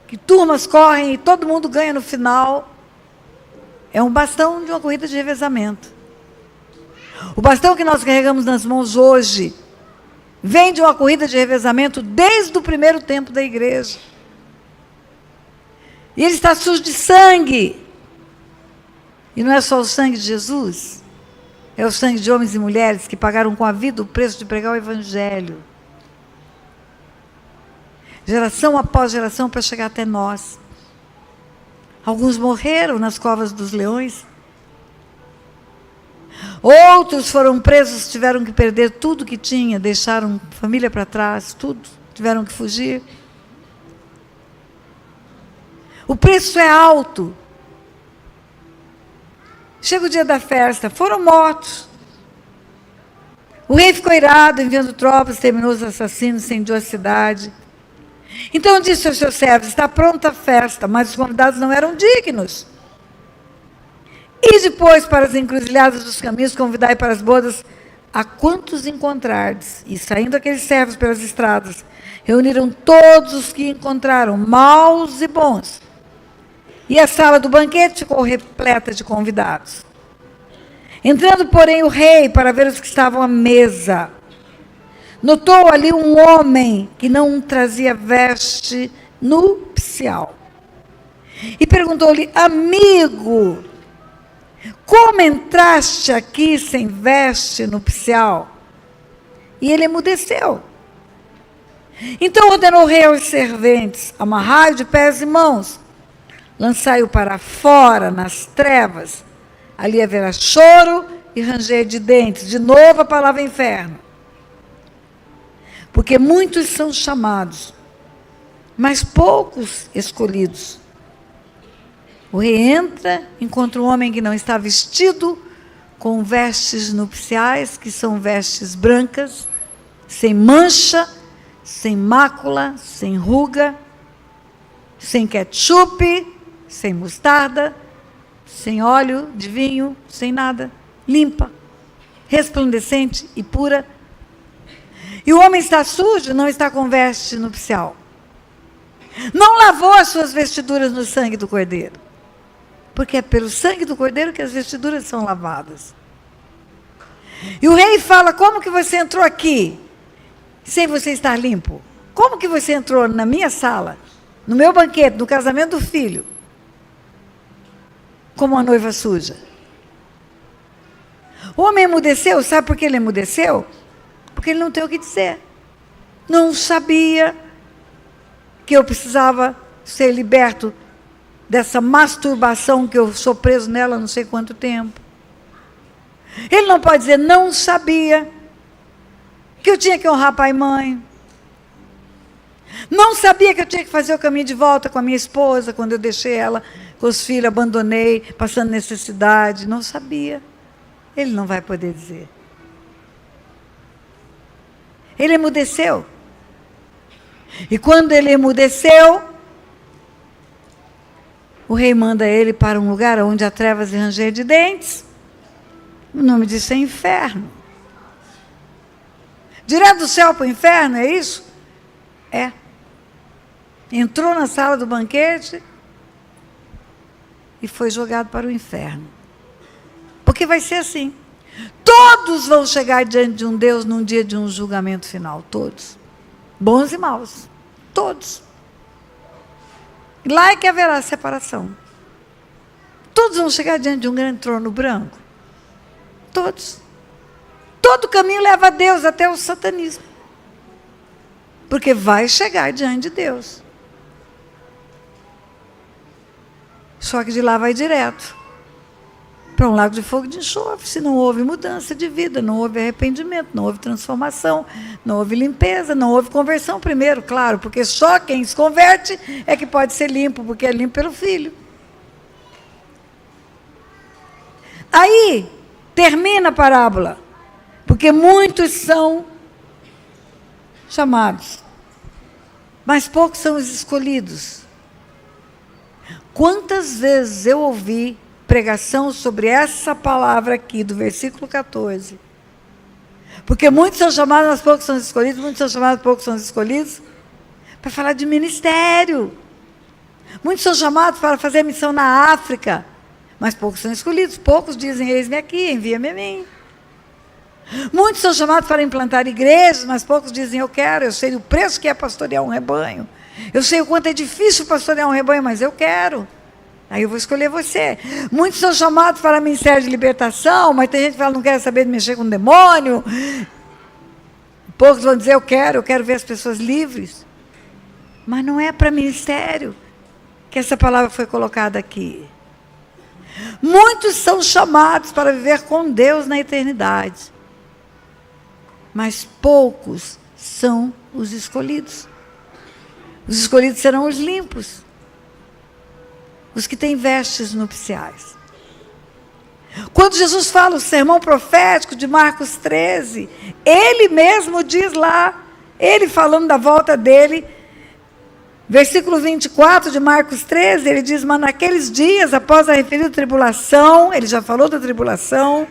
que turmas correm e todo mundo ganha no final. É um bastão de uma corrida de revezamento. O bastão que nós carregamos nas mãos hoje vem de uma corrida de revezamento desde o primeiro tempo da igreja. E ele está sujo de sangue. E não é só o sangue de Jesus. É o sangue de homens e mulheres que pagaram com a vida o preço de pregar o Evangelho. Geração após geração para chegar até nós. Alguns morreram nas covas dos leões. Outros foram presos, tiveram que perder tudo que tinha, deixaram família para trás, tudo, tiveram que fugir. O preço é alto. Chega o dia da festa, foram mortos. O rei ficou irado, enviando tropas, terminou os assassinos, incendiou a cidade. Então disse aos seus servos: está pronta a festa, mas os convidados não eram dignos. E depois, para as encruzilhadas dos caminhos, convidai para as bodas a quantos encontrardes. E saindo aqueles servos pelas estradas, reuniram todos os que encontraram, maus e bons. E a sala do banquete ficou repleta de convidados. Entrando, porém, o rei para ver os que estavam à mesa, notou ali um homem que não trazia veste nupcial. E perguntou-lhe: amigo, como entraste aqui sem veste nupcial? E ele emudeceu. Então ordenou o rei aos serventes: amarrai-o de pés e mãos, lançai-o para fora nas trevas, ali haverá choro e ranger de dentes. De novo a palavra inferno. Porque muitos são chamados, mas poucos escolhidos. O rei entra, encontra um homem que não está vestido com vestes nupciais, que são vestes brancas, sem mancha, sem mácula, sem ruga, sem ketchup, sem mostarda, sem óleo de vinho, sem nada, limpa, resplandecente e pura. E o homem está sujo, não está com veste nupcial. Não lavou as suas vestiduras no sangue do Cordeiro. Porque é pelo sangue do Cordeiro que as vestiduras são lavadas. E o rei fala: como que você entrou aqui sem você estar limpo? Como que você entrou na minha sala, no meu banquete, no casamento do filho, como uma noiva suja? O homem emudeceu. Sabe por que ele emudeceu? Porque ele não tem o que dizer. Não sabia que eu precisava ser liberto dessa masturbação que eu sou preso nela há não sei quanto tempo. Ele não pode dizer: não sabia que eu tinha que honrar pai e mãe. Não sabia que eu tinha que fazer o caminho de volta com a minha esposa, quando eu deixei ela com os filhos, abandonei, passando necessidade. Não sabia. Ele não vai poder dizer. Ele emudeceu. E quando ele emudeceu, o rei manda ele para um lugar onde há trevas e ranger de dentes. O nome disso é inferno. Direto do céu para o inferno, é isso? É. Entrou na sala do banquete e foi jogado para o inferno. Porque vai ser assim. Todos vão chegar diante de um Deus num dia de um julgamento final. Todos. Bons e maus. Todos. Lá é que haverá separação. Todos vão chegar diante de um grande trono branco. Todos. Todo caminho leva a Deus, até o satanismo. Porque vai chegar diante de Deus. Só que de lá vai direto para um lago de fogo e de enxofre, se não houve mudança de vida, não houve arrependimento, não houve transformação, não houve limpeza, não houve conversão primeiro, claro, porque só quem se converte é que pode ser limpo, porque é limpo pelo Filho. Aí, termina a parábola, porque muitos são chamados, mas poucos são os escolhidos. Quantas vezes eu ouvi pregação sobre essa palavra aqui, do versículo 14. Porque muitos são chamados, mas poucos são escolhidos, muitos são chamados, poucos são escolhidos, para falar de ministério. Muitos são chamados para fazer missão na África, mas poucos são escolhidos. Poucos dizem: eis-me aqui, envia-me a mim. Muitos são chamados para implantar igrejas, mas poucos dizem: eu quero, eu sei o preço que é pastorear um rebanho. Eu sei o quanto é difícil pastorear um rebanho, mas eu quero. Aí eu vou escolher você. Muitos são chamados para ministério de libertação, mas tem gente que fala, não quer saber de mexer com demônio. Poucos vão dizer, eu quero ver as pessoas livres. Mas não é para ministério que essa palavra foi colocada aqui. Muitos são chamados para viver com Deus na eternidade. Mas poucos são os escolhidos. Os escolhidos serão os limpos. Os que têm vestes nupciais. Quando Jesus fala o sermão profético de Marcos 13, ele mesmo diz lá, ele falando da volta dele, versículo 24 de Marcos 13, ele diz, mas naqueles dias, após a referida tribulação, ele já falou da tribulação,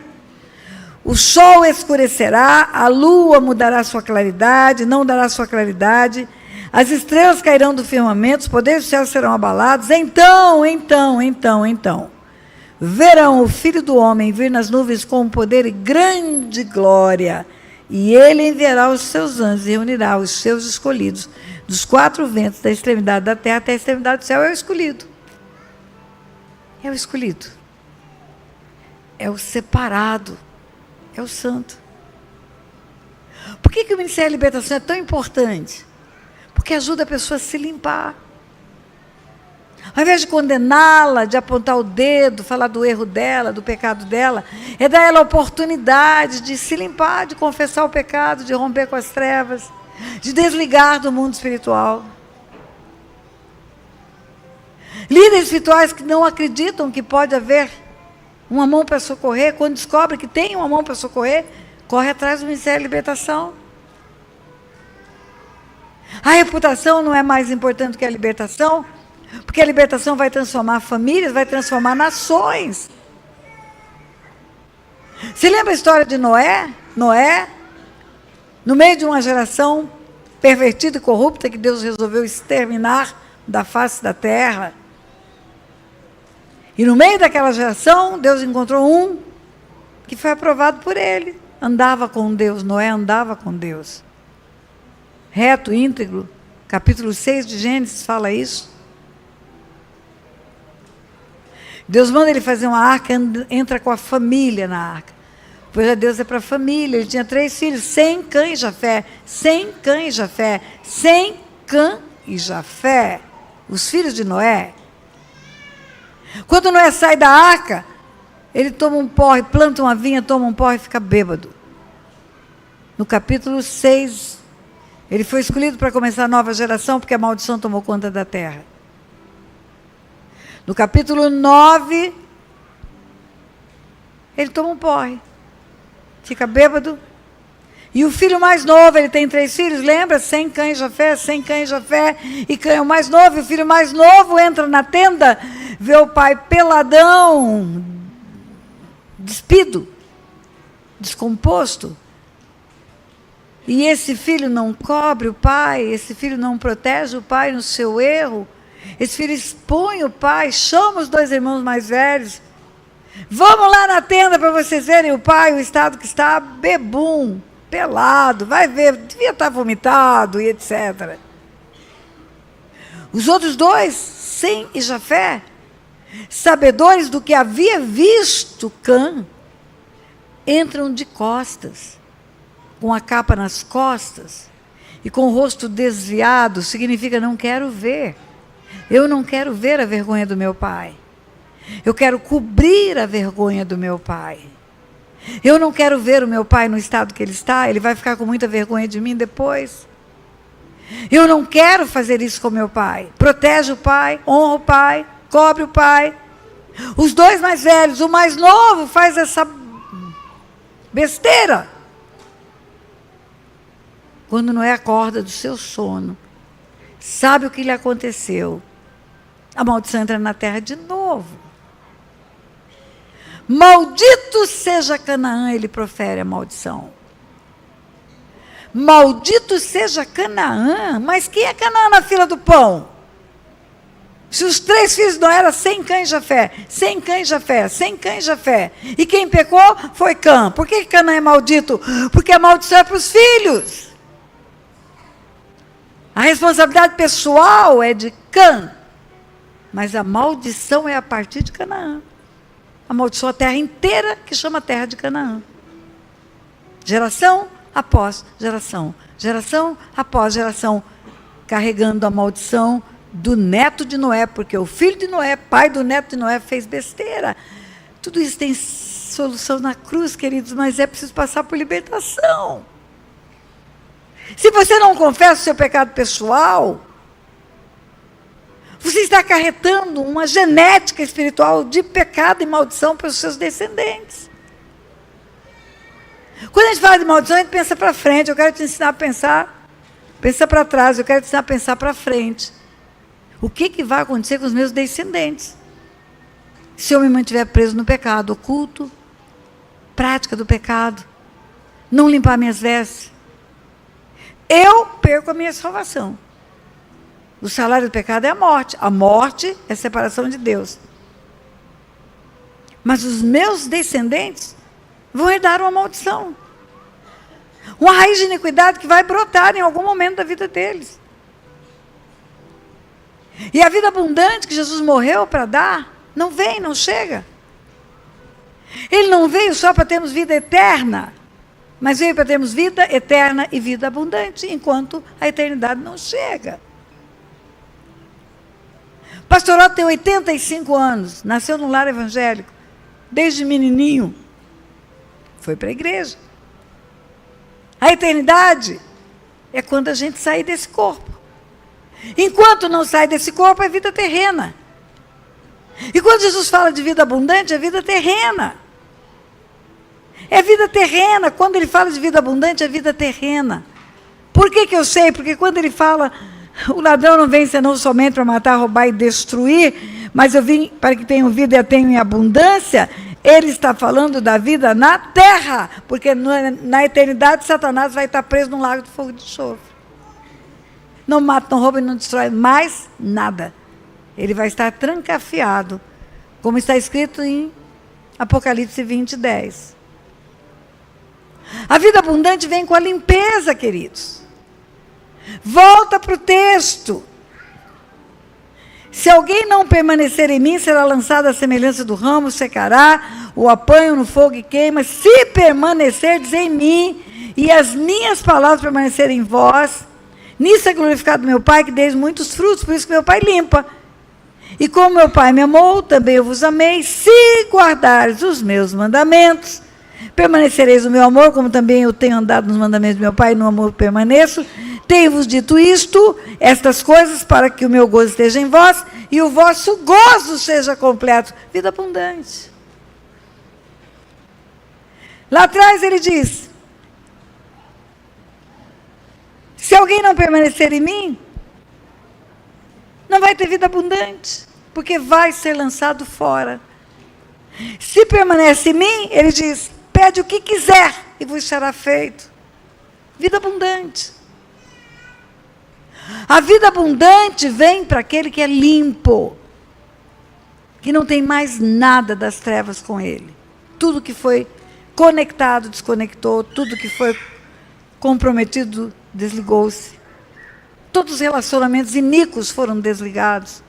o sol escurecerá, a lua mudará sua claridade, não dará sua claridade, as estrelas cairão do firmamento, os poderes do céu serão abalados, então, verão o Filho do Homem vir nas nuvens com poder e grande glória, e ele enviará os seus anjos e reunirá os seus escolhidos, dos 4 ventos, da extremidade da terra até a extremidade do céu. É o escolhido. É o escolhido. É o separado. É o santo. Por que o Ministério da Libertação é tão importante? Porque ajuda a pessoa a se limpar. Ao invés de condená-la, de apontar o dedo, falar do erro dela, do pecado dela, é dar a ela a oportunidade de se limpar, de confessar o pecado, de romper com as trevas, de desligar do mundo espiritual. Líderes espirituais que não acreditam que pode haver uma mão para socorrer, quando descobre que tem uma mão para socorrer, corre atrás do Ministério da Libertação. A reputação não é mais importante que a libertação, porque a libertação vai transformar famílias, vai transformar nações. Você lembra a história de Noé? Noé, no meio de uma geração pervertida e corrupta, que Deus resolveu exterminar da face da terra. E no meio daquela geração, Deus encontrou um que foi aprovado por ele. Andava com Deus, Noé andava com Deus. Reto, íntegro, capítulo 6 de Gênesis fala isso. Deus manda ele fazer uma arca, entra com a família na arca. Pois a Deus é para a família. Ele tinha 3 filhos, Sem, Cã e Jafé. Sem, Cã e Jafé. Sem, Cã e Jafé. Os filhos de Noé. Quando Noé sai da arca, ele toma um porre, planta uma vinha, toma um porre e fica bêbado. No capítulo 6, ele foi escolhido para começar a nova geração, porque a maldição tomou conta da terra. No capítulo 9, ele toma um porre, fica bêbado. E o filho mais novo, ele tem 3 filhos, lembra? Sem, Cã e Jafé, Sem, Cã e Jafé. E Cã é o mais novo, e o filho mais novo entra na tenda, vê o pai peladão, despido, descomposto. E esse filho não cobre o pai, esse filho não protege o pai no seu erro. Esse filho expõe o pai, chama os 2 irmãos mais velhos. Vamos lá na tenda para vocês verem o pai, o estado que está, bebum, pelado, vai ver, devia estar vomitado e etc. Os outros 2, Sem e Jafé, sabedores do que havia visto Cã, entram de costas, com a capa nas costas, e com o rosto desviado, significa não quero ver. Eu não quero ver a vergonha do meu pai. Eu quero cobrir a vergonha do meu pai. Eu não quero ver o meu pai no estado que ele está, ele vai ficar com muita vergonha de mim depois. Eu não quero fazer isso com meu pai. Protege o pai, honra o pai, cobre o pai. Os 2 mais velhos, o mais novo faz essa besteira. Quando Noé acorda do seu sono, sabe o que lhe aconteceu, a maldição entra na terra de novo. Maldito seja Canaã, ele profere a maldição. Maldito seja Canaã, mas quem é Canaã na fila do pão? Se os 3 filhos não eram Sem, Cã e Jafé, Sem, Cã e Jafé, Sem, Cã e Jafé, e quem pecou foi Cã. Por que Canaã é maldito? Porque a maldição é para os filhos. A responsabilidade pessoal é de Cã. mas a maldição é a partir de Canaã. Amaldiçoou a terra inteira, que chama terra de Canaã. Geração após geração, geração após geração, carregando a maldição do neto de Noé, porque o filho de Noé, pai do neto de Noé, fez besteira. Tudo isso tem solução na cruz, queridos, mas é preciso passar por libertação. Se você não confessa o seu pecado pessoal, você está acarretando uma genética espiritual de pecado e maldição para os seus descendentes. Quando a gente fala de maldição, a gente pensa para frente. Eu quero te ensinar a pensar. Pensa para trás, eu quero te ensinar a pensar para frente. O que vai acontecer com os meus descendentes? Se eu me mantiver preso no pecado, oculto, prática do pecado, não limpar minhas vestes, eu perco a minha salvação. O salário do pecado é a morte. A morte é a separação de Deus. Mas os meus descendentes vão herdar uma maldição. Uma raiz de iniquidade que vai brotar em algum momento da vida deles. E a vida abundante que Jesus morreu para dar, não vem, não chega. Ele não veio só para termos vida eterna, mas veio para termos vida eterna e vida abundante, enquanto a eternidade não chega. O pastor Otto tem 85 anos, nasceu num lar evangélico, desde menininho, foi para a igreja. A eternidade é quando a gente sair desse corpo. Enquanto não sai desse corpo, é vida terrena. E quando Jesus fala de vida abundante, é vida terrena. É vida terrena. Quando ele fala de vida abundante, é vida terrena. Por que eu sei? Porque quando ele fala, o ladrão não vem senão somente para matar, roubar e destruir, mas eu vim para que tenham vida e a tenham em abundância, ele está falando da vida na terra, porque na eternidade Satanás vai estar preso num lago de fogo de enxofre. Não mata, não rouba e não destrói mais nada. Ele vai estar trancafiado, como está escrito em Apocalipse 20:10. A vida abundante vem com a limpeza, queridos. Volta para o texto. Se alguém não permanecer em mim, será lançado à semelhança do ramo, secará, o apanho no fogo e queima. Se permanecerdes em mim, e as minhas palavras permanecerem em vós, nisso é glorificado meu Pai, que deis muitos frutos, por isso que meu Pai limpa. E como meu Pai me amou, também eu vos amei. Se guardares os meus mandamentos, permanecereis no meu amor, como também eu tenho andado nos mandamentos do meu Pai, e no amor permaneço. Tenho-vos dito isto, estas coisas, para que o meu gozo esteja em vós, e o vosso gozo seja completo. Vida abundante. Lá atrás ele diz, se alguém não permanecer em mim, não vai ter vida abundante, porque vai ser lançado fora. Se permanece em mim, ele diz, pede o que quiser e vos será feito. Vida abundante. A vida abundante vem para aquele que é limpo, que não tem mais nada das trevas com ele. Tudo que foi conectado, desconectou, tudo que foi comprometido, desligou-se. Todos os relacionamentos iníquos foram desligados.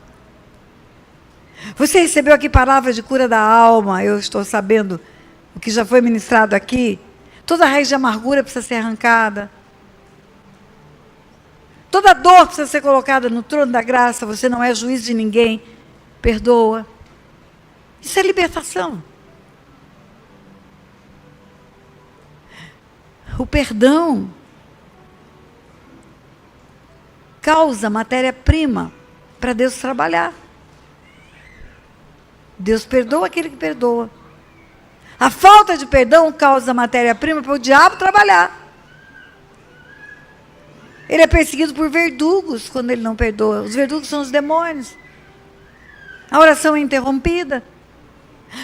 Você recebeu aqui palavras de cura da alma, eu estou sabendo o que já foi ministrado aqui. Toda raiz de amargura precisa ser arrancada. Toda dor precisa ser colocada no trono da graça, você não é juiz de ninguém, perdoa. Isso é libertação. O perdão causa matéria-prima para Deus trabalhar. Deus perdoa aquele que perdoa. A falta de perdão causa matéria-prima para o diabo trabalhar. Ele é perseguido por verdugos quando ele não perdoa. Os verdugos são os demônios. A oração é interrompida.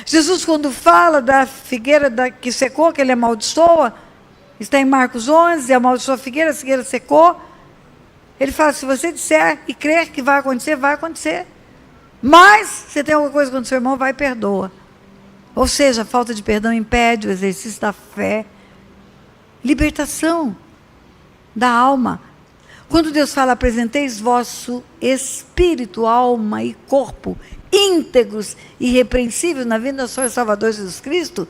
Jesus, quando fala da figueira que secou, que ele amaldiçoa, está em Marcos 11, amaldiçoa a figueira secou. Ele fala, se você disser e crer que vai acontecer, vai acontecer. Mas, se tem alguma coisa contra o seu irmão, vai e perdoa. Ou seja, a falta de perdão impede o exercício da fé. Libertação da alma. Quando Deus fala, apresenteis vosso espírito, alma e corpo íntegros, irrepreensíveis na vinda do Senhor e Salvador Jesus Cristo,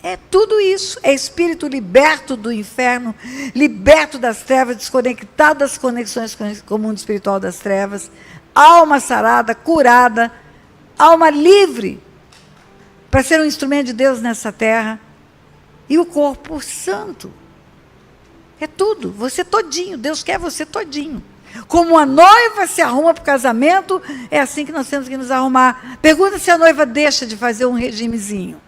é tudo isso. É espírito liberto do inferno, liberto das trevas, desconectado das conexões com o mundo espiritual das trevas, alma sarada, curada, alma livre, para ser um instrumento de Deus nessa terra, e o corpo santo. É tudo, você todinho, Deus quer você todinho. Como a noiva se arruma para o casamento, é assim que nós temos que nos arrumar. Pergunta se a noiva deixa de fazer um regimezinho.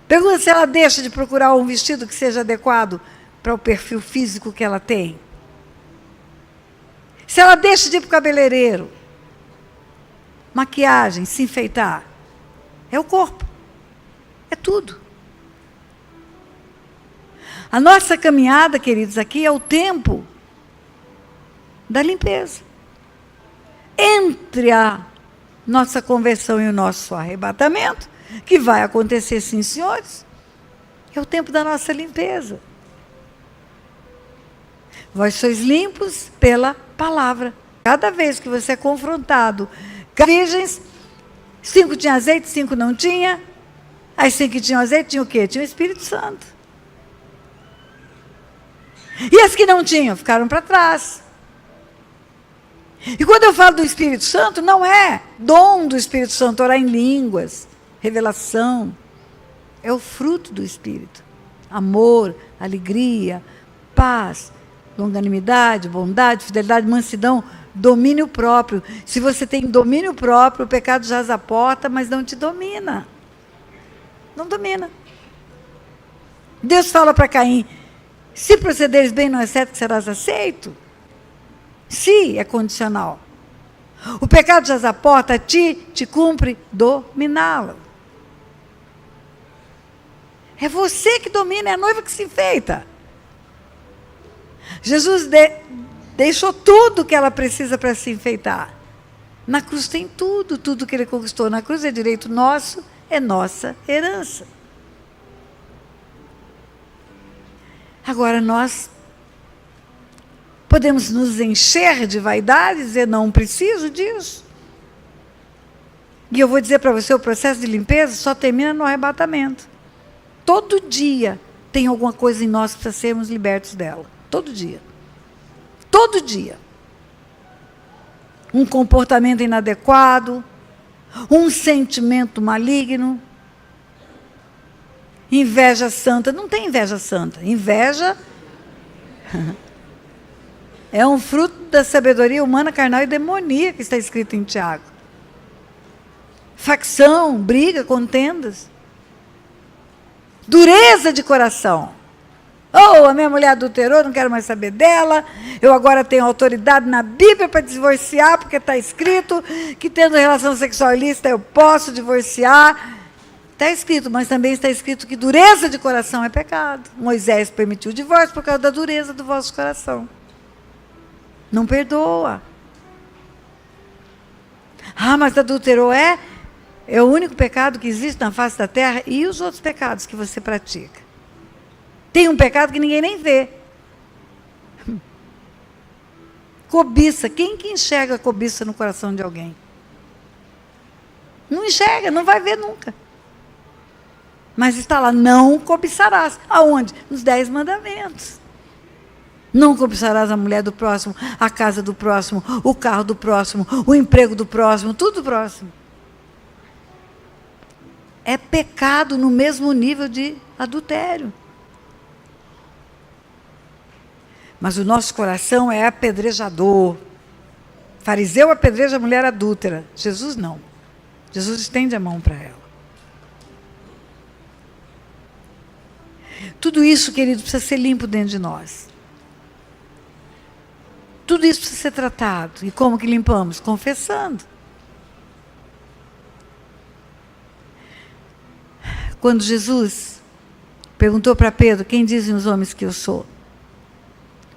Pergunta se ela deixa de procurar um vestido que seja adequado para o perfil físico que ela tem. Se ela deixa de ir para o cabeleireiro. Maquiagem, se enfeitar. É o corpo. É tudo. A nossa caminhada, queridos, aqui é o tempo da limpeza. Entre a nossa conversão e o nosso arrebatamento, que vai acontecer, sim, senhores, é o tempo da nossa limpeza. Vós sois limpos pela palavra. Cada vez que você é confrontado, virgens, 5 tinham azeite, 5 não tinha. As 5 que tinham azeite, tinham o quê? Tinha o Espírito Santo. E as que não tinham, ficaram para trás. E quando eu falo do Espírito Santo, não é dom do Espírito Santo, orar em línguas, revelação. É o fruto do Espírito. Amor, alegria, paz, longanimidade, bondade, fidelidade, mansidão, domínio próprio. Se você tem domínio próprio, o pecado jaz à porta, mas não te domina. Não domina. Deus fala para Caim, se procederes bem, não é certo que serás aceito? Se é condicional. O pecado jaz à porta, a ti te cumpre dominá-lo. É você que domina, é a noiva que se enfeita. Jesus deixou tudo que ela precisa para se enfeitar. Na cruz tem tudo, tudo que ele conquistou. Na cruz é direito nosso, é nossa herança. Agora nós podemos nos encher de vaidade e dizer, não preciso disso. E eu vou dizer para você, o processo de limpeza só termina no arrebatamento. Todo dia tem alguma coisa em nós que precisa sermos libertos dela. Todo dia. Todo dia. Um comportamento inadequado, um sentimento maligno, inveja santa. Não tem inveja santa. Inveja é um fruto da sabedoria humana, carnal e demoníaca, que está escrito em Tiago. Facção, briga, contendas. Dureza de coração. Oh, a minha mulher adulterou, não quero mais saber dela. Eu agora tenho autoridade na Bíblia para divorciar, porque está escrito que tendo relação sexual ilícita eu posso divorciar. Está escrito, mas também está escrito que dureza de coração é pecado. Moisés permitiu o divórcio por causa da dureza do vosso coração. Não perdoa. Ah, mas adulterou é o único pecado que existe na face da terra. E os outros pecados que você pratica? Tem um pecado que ninguém nem vê. Cobiça. Quem que enxerga a cobiça no coração de alguém? Não enxerga, não vai ver nunca. Mas está lá, não cobiçarás. Aonde? Nos 10 mandamentos. Não cobiçarás a mulher do próximo, a casa do próximo, o carro do próximo, o emprego do próximo, tudo do próximo. É pecado no mesmo nível de adultério. Mas o nosso coração é apedrejador. Fariseu apedreja a mulher adúltera. Jesus não. Jesus estende a mão para ela. Tudo isso, querido, precisa ser limpo dentro de nós. Tudo isso precisa ser tratado. E como que limpamos? Confessando. Quando Jesus perguntou para Pedro, quem dizem os homens que eu sou?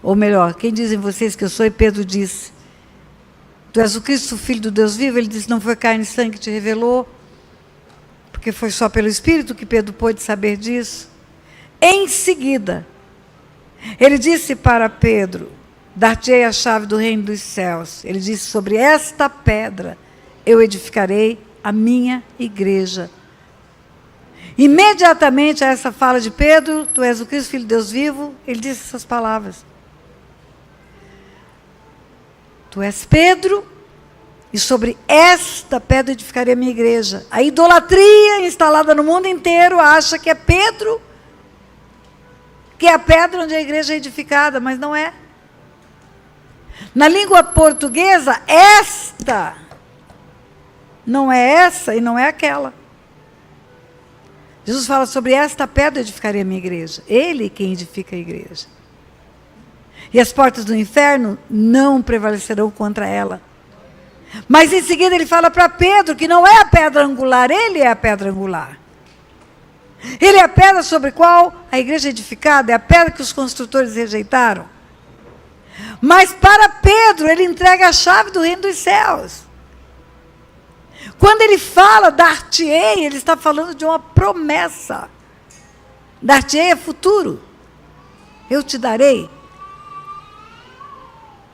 Ou melhor, quem dizem vocês que eu sou? E Pedro disse, tu és o Cristo, o Filho do Deus vivo. Ele disse, não foi carne e sangue que te revelou, porque foi só pelo Espírito que Pedro pôde saber disso. Em seguida, Ele disse para Pedro: dar-te-ei a chave do reino dos céus. Ele disse: sobre esta pedra eu edificarei a minha igreja. Imediatamente a essa fala de Pedro: tu és o Cristo, Filho de Deus vivo, ele disse essas palavras: tu és Pedro, e sobre esta pedra edificarei a minha igreja. A idolatria instalada no mundo inteiro acha que é Pedro, que é a pedra onde a igreja é edificada, mas não é. Na língua portuguesa, esta não é essa e não é aquela. Jesus fala: sobre esta pedra edificarei a minha igreja. Ele quem edifica a igreja. E as portas do inferno não prevalecerão contra ela. Mas em seguida ele fala para Pedro que não é a pedra angular, ele é a pedra angular. Ele é a pedra sobre a qual a igreja é edificada, é a pedra que os construtores rejeitaram. Mas para Pedro ele entrega a chave do reino dos céus. Quando ele fala dar-te-ei, ele está falando de uma promessa. Dar-te-ei é futuro. Eu te darei.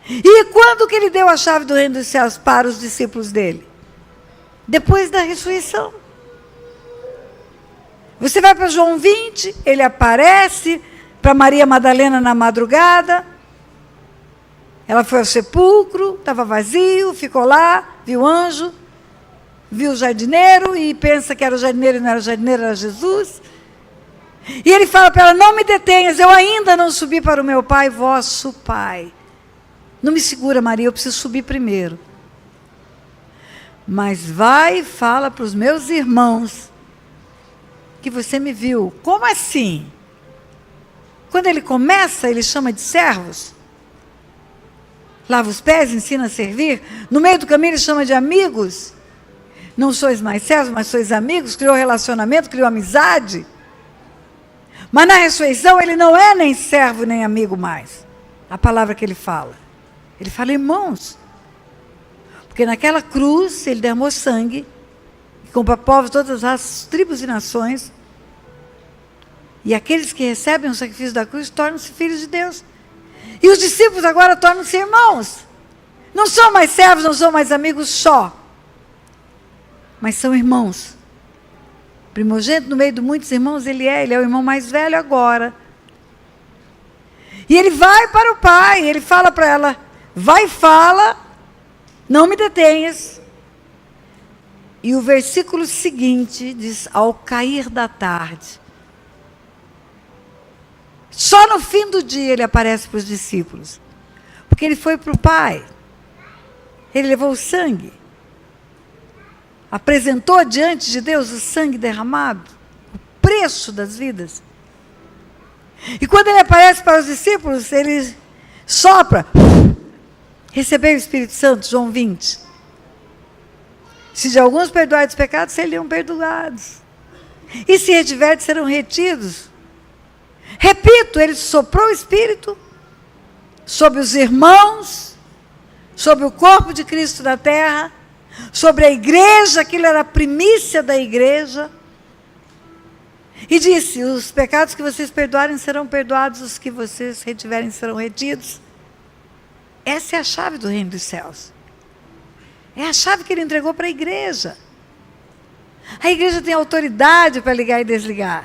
E quando que ele deu a chave do reino dos céus para os discípulos dele? Depois da ressurreição. Você vai para João 20, ele aparece para Maria Madalena na madrugada. Ela foi ao sepulcro, estava vazio, ficou lá, viu o anjo, viu o jardineiro e pensa que era o jardineiro e não era o jardineiro, era Jesus. E ele fala para ela: não me detenhas, eu ainda não subi para o meu Pai, vosso Pai. Não me segura, Maria, eu preciso subir primeiro. Mas vai e fala para os meus irmãos que você me viu. Como assim? Quando ele começa, ele chama de servos. Lava os pés, ensina a servir. No meio do caminho ele chama de amigos. Não sois mais servos, mas sois amigos. Criou relacionamento, criou amizade. Mas na ressurreição ele não é nem servo nem amigo mais. A palavra que ele fala. Ele fala irmãos. Porque naquela cruz ele derramou sangue, que compra povos de todas as tribos e nações. E aqueles que recebem o sacrifício da cruz tornam-se filhos de Deus. E os discípulos agora tornam-se irmãos. Não são mais servos, não são mais amigos só. Mas são irmãos. Primogênito no meio de muitos irmãos, ele é o irmão mais velho agora. E ele vai para o Pai, ele fala para ela: vai e fala, não me detenhas. E o versículo seguinte diz: ao cair da tarde. Só no fim do dia ele aparece para os discípulos. Porque ele foi para o Pai. Ele levou o sangue. Apresentou diante de Deus o sangue derramado. O preço das vidas. E quando ele aparece para os discípulos, ele sopra. Recebeu o Espírito Santo, João 20. Se de alguns perdoados os pecados, seriam perdoados. E se retiverdes, serão retidos. Repito, ele soprou o Espírito sobre os irmãos, sobre o corpo de Cristo na terra, sobre a igreja, aquilo era a primícia da igreja. E disse: os pecados que vocês perdoarem serão perdoados, os que vocês retiverem serão retidos. Essa é a chave do reino dos céus. É a chave que ele entregou para a igreja. A igreja tem autoridade para ligar e desligar.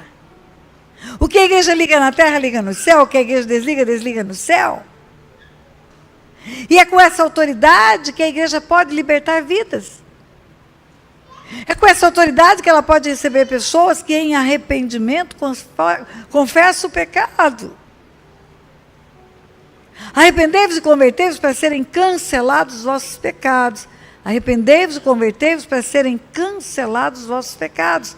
O que a igreja liga na terra, liga no céu. O que a igreja desliga, desliga no céu. E é com essa autoridade que a igreja pode libertar vidas. É com essa autoridade que ela pode receber pessoas que em arrependimento confessam o pecado. Arrependei-vos e convertei-vos para serem cancelados os vossos pecados. Arrependei-vos e convertei-vos para serem cancelados os vossos pecados.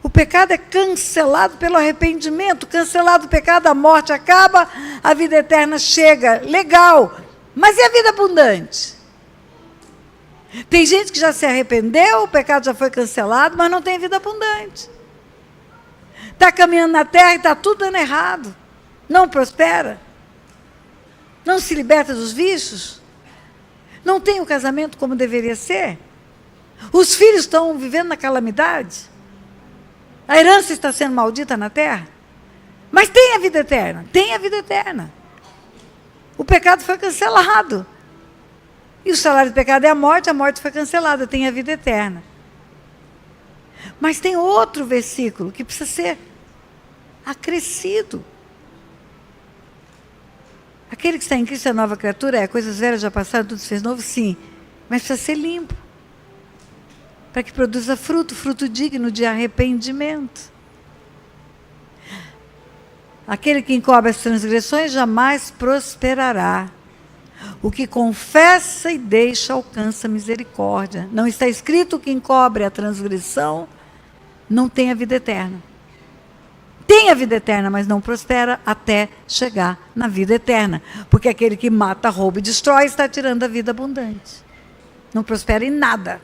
O pecado é cancelado pelo arrependimento. Cancelado o pecado, a morte acaba, a vida eterna chega. Legal. Mas e a vida abundante? Tem gente que já se arrependeu, o pecado já foi cancelado, mas não tem vida abundante. Está caminhando na terra e está tudo dando errado. Não prospera. Não se liberta dos vícios. Não tem o casamento como deveria ser. Os filhos estão vivendo na calamidade. A herança está sendo maldita na terra. Mas tem a vida eterna, tem a vida eterna. O pecado foi cancelado. E o salário do pecado é a morte foi cancelada, tem a vida eterna. Mas tem outro versículo que precisa ser acrescido. Aquele que está em Cristo é nova criatura, coisas velhas já passaram, tudo se fez novo, sim. Mas precisa ser limpo. Para que produza fruto, fruto digno de arrependimento. Aquele que encobre as transgressões jamais prosperará. O que confessa e deixa alcança misericórdia. Não está escrito que encobre a transgressão não tem a vida eterna. Tem a vida eterna, mas não prospera até chegar na vida eterna. Porque aquele que mata, rouba e destrói está tirando a vida abundante. Não prospera em nada.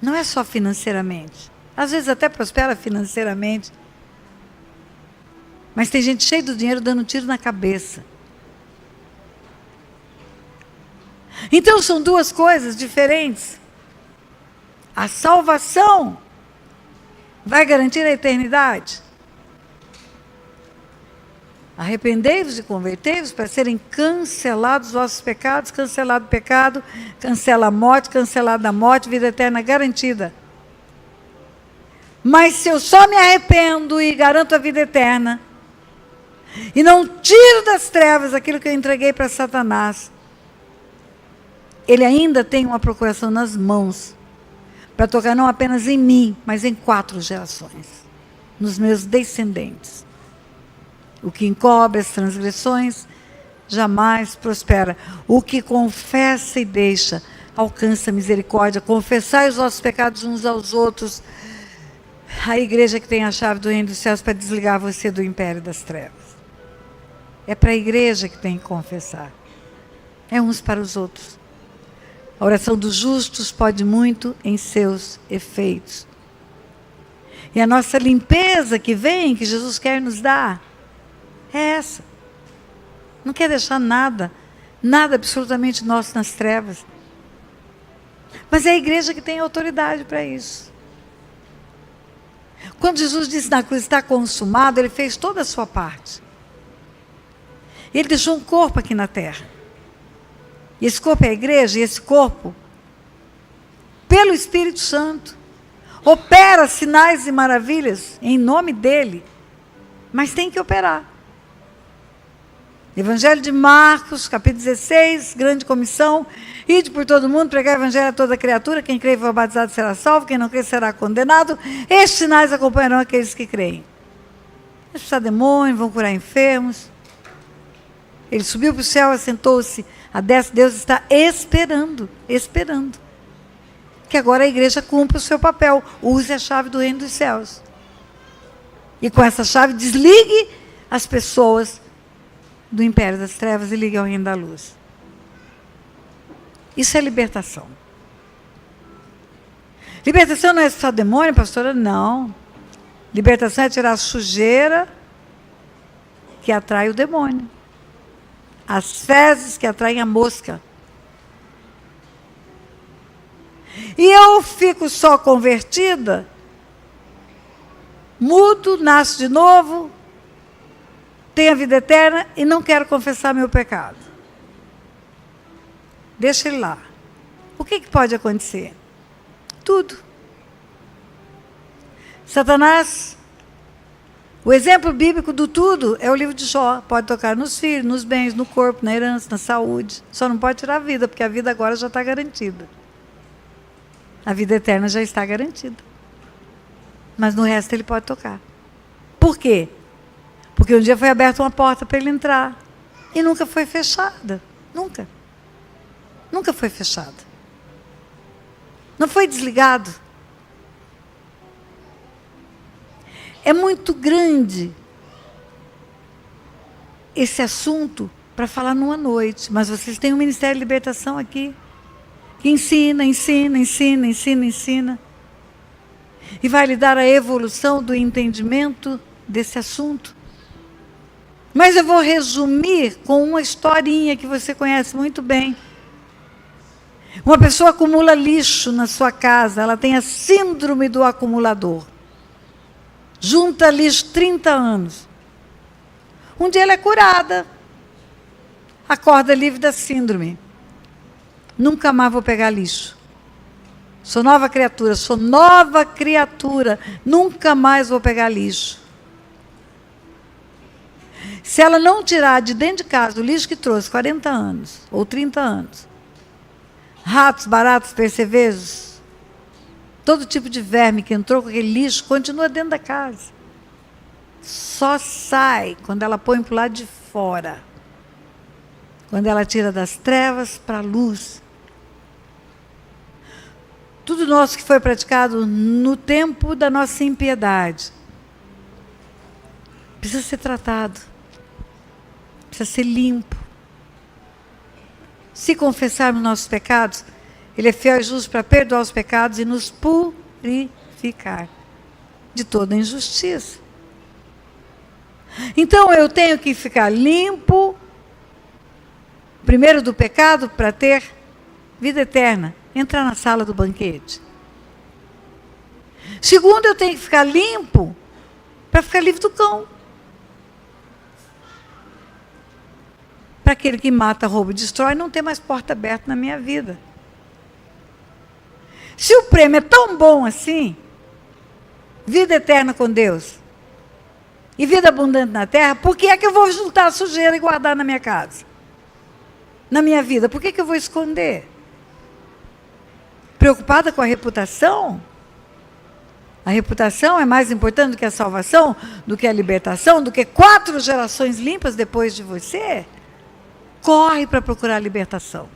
Não é só financeiramente. Às vezes até prospera financeiramente. Mas tem gente cheia do dinheiro dando tiro na cabeça. Então são duas coisas diferentes. A salvação vai garantir a eternidade. Arrependei-vos e convertei-vos para serem cancelados os vossos pecados, cancelado o pecado, cancela a morte, cancelada a morte, vida eterna garantida. Mas se eu só me arrependo e garanto a vida eterna, e não tiro das trevas aquilo que eu entreguei para Satanás, ele ainda tem uma procuração nas mãos, para tocar não apenas em mim, mas em 4 gerações, nos meus descendentes. O que encobre as transgressões jamais prospera. O que confessa e deixa alcança misericórdia. Confessai os vossos pecados uns aos outros. A igreja que tem a chave do reino dos céus para desligar você do império das trevas. É para a igreja que tem que confessar. É uns para os outros. A oração dos justos pode muito em seus efeitos. E a nossa limpeza que vem, que Jesus quer nos dar, é essa. Não quer deixar nada absolutamente nosso nas trevas. Mas é a igreja que tem autoridade para isso. Quando Jesus disse na cruz, está consumado, ele fez toda a sua parte. Ele deixou um corpo aqui na terra. E esse corpo é a igreja, e esse corpo, pelo Espírito Santo, opera sinais e maravilhas em nome dele, mas tem que operar. Evangelho de Marcos, capítulo 16, grande comissão, ide por todo mundo, pregar o evangelho a toda criatura, quem crê e for batizado será salvo, quem não crê será condenado, estes sinais acompanharão aqueles que creem. Vão expulsar demônios, vão curar enfermos. Ele subiu para o céu, assentou-se a destra, Deus está esperando, que agora a igreja cumpra o seu papel, use a chave do reino dos céus. E com essa chave desligue as pessoas do império das trevas e ligue ao reino da luz. Isso é libertação. Libertação não é só demônio, pastora? Não. Libertação é tirar a sujeira que atrai o demônio. As fezes que atraem a mosca. E eu fico só convertida, mudo, nasço de novo, tenho a vida eterna e não quero confessar meu pecado. Deixa ele lá. O que pode acontecer? Tudo. Satanás, o exemplo bíblico do tudo é o livro de Jó. Pode tocar nos filhos, nos bens, no corpo, na herança, na saúde. Só não pode tirar a vida, porque a vida agora já está garantida. A vida eterna já está garantida. Mas no resto ele pode tocar. Por quê? Porque um dia foi aberta uma porta para ele entrar. E nunca foi fechada. Nunca. Nunca foi fechada. Não foi desligado. É muito grande esse assunto para falar numa noite. Mas vocês têm um Ministério de Libertação aqui. Que ensina. E vai lhe dar a evolução do entendimento desse assunto. Mas eu vou resumir com uma historinha que você conhece muito bem. Uma pessoa acumula lixo na sua casa, ela tem a síndrome do acumulador. Junta lixo 30 anos. Um dia ela é curada. Acorda livre da síndrome. Nunca mais vou pegar lixo. Sou nova criatura, sou nova criatura. Nunca mais vou pegar lixo. Se ela não tirar de dentro de casa o lixo que trouxe 40 anos, ou 30 anos, ratos, baratas, percevejos, todo tipo de verme que entrou com aquele lixo, continua dentro da casa. Só sai quando ela põe para o lado de fora. Quando ela tira das trevas para a luz. Tudo nosso que foi praticado no tempo da nossa impiedade precisa ser tratado. Precisa ser limpo. Se confessarmos nossos pecados, Ele é fiel e justo para perdoar os pecados e nos purificar de toda injustiça. Então eu tenho que ficar limpo, primeiro do pecado, para ter vida eterna, entrar na sala do banquete. Segundo, eu tenho que ficar limpo para ficar livre do cão. Para aquele que mata, rouba e destrói, não ter mais porta aberta na minha vida. Se o prêmio é tão bom assim, vida eterna com Deus e vida abundante na terra, por que é que eu vou juntar a sujeira e guardar na minha casa? Na minha vida, por que eu vou esconder? Preocupada com a reputação? A reputação é mais importante do que a salvação, do que a libertação, do que 4 gerações limpas depois de você? Corre para procurar a libertação.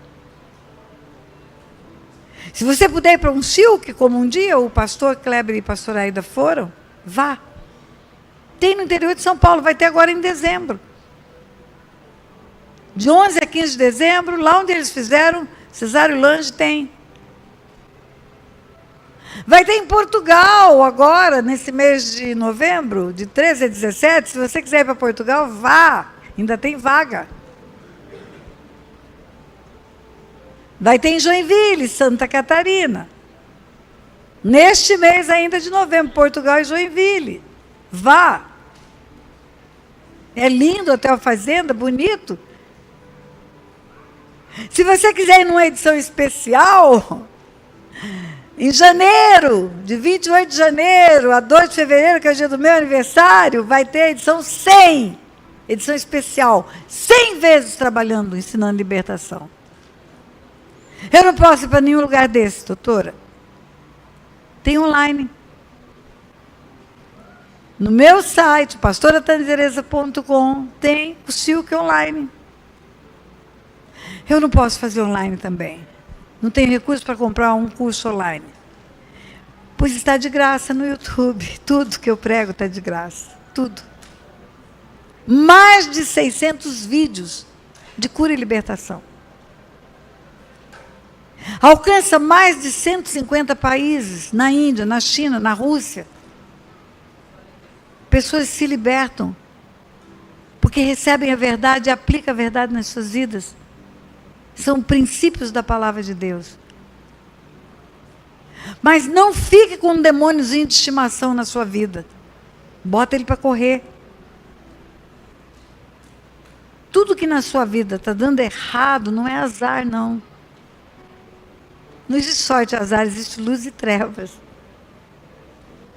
Se você puder ir para um silk, como um dia o pastor Kleber e a pastora Aida foram, vá. Tem no interior de São Paulo, vai ter agora em dezembro. De 11 a 15 de dezembro, lá onde eles fizeram, Cesário Lange tem. Vai ter em Portugal agora, nesse mês de novembro, de 13 a 17. Se você quiser ir para Portugal, vá. Ainda tem vaga. Vai ter em Joinville, Santa Catarina. Neste mês ainda de novembro, Portugal e Joinville. Vá. É lindo o Hotel Fazenda, bonito. Se você quiser ir numa edição especial, em janeiro, de 28 de janeiro a 2 de fevereiro, que é o dia do meu aniversário, vai ter a edição 100, edição especial, 100 vezes trabalhando, ensinando libertação. Eu não posso ir para nenhum lugar desse, doutora. Tem online. No meu site, pastorataniteresa.com, tem o Silk online. Eu não posso fazer online também. Não tenho recurso para comprar um curso online. Pois está de graça no YouTube. Tudo que eu prego está de graça. Tudo. Mais de 600 vídeos de cura e libertação. Alcança mais de 150 países, na Índia, na China, na Rússia. Pessoas se libertam, porque recebem a verdade e aplicam a verdade nas suas vidas. São princípios da palavra de Deus. Mas não fique com um demôniozinho de estimação na sua vida. Bota ele para correr. Tudo que na sua vida está dando errado não é azar, não. Não existe sorte e azar, existe luz e trevas.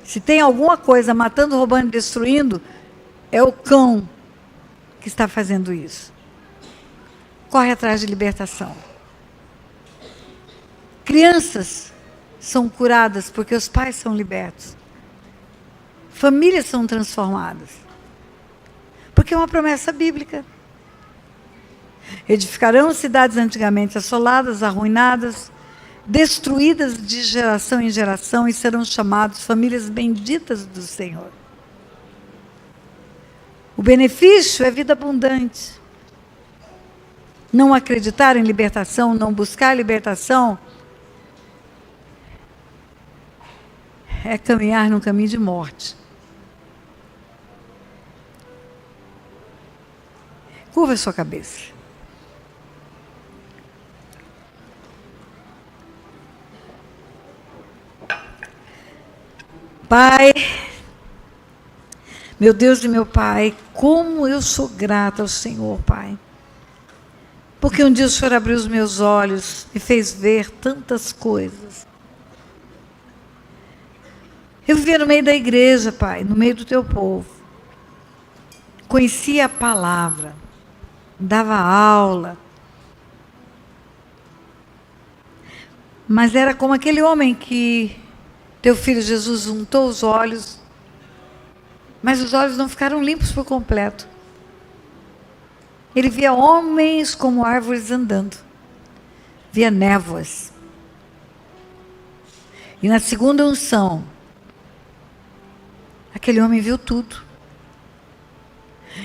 Se tem alguma coisa matando, roubando e destruindo, é o cão que está fazendo isso. Corre atrás de libertação. Crianças são curadas porque os pais são libertos. Famílias são transformadas. Porque é uma promessa bíblica. Edificarão cidades antigamente assoladas, arruinadas, destruídas de geração em geração, e serão chamados famílias benditas do Senhor. O benefício é vida abundante. Não acreditar em libertação, não buscar libertação, é caminhar num caminho de morte. Curva a sua cabeça. Pai, Meu Deus e meu Pai, como eu sou grata ao Senhor, Pai. Porque um dia o Senhor abriu os meus olhos e fez ver tantas coisas. Eu vivia no meio da igreja, Pai, no meio do teu povo. Conhecia a palavra, dava aula. Mas era como aquele homem que teu filho Jesus untou os olhos, mas os olhos não ficaram limpos por completo. Ele via homens como árvores andando, via névoas. E na segunda unção, aquele homem viu tudo.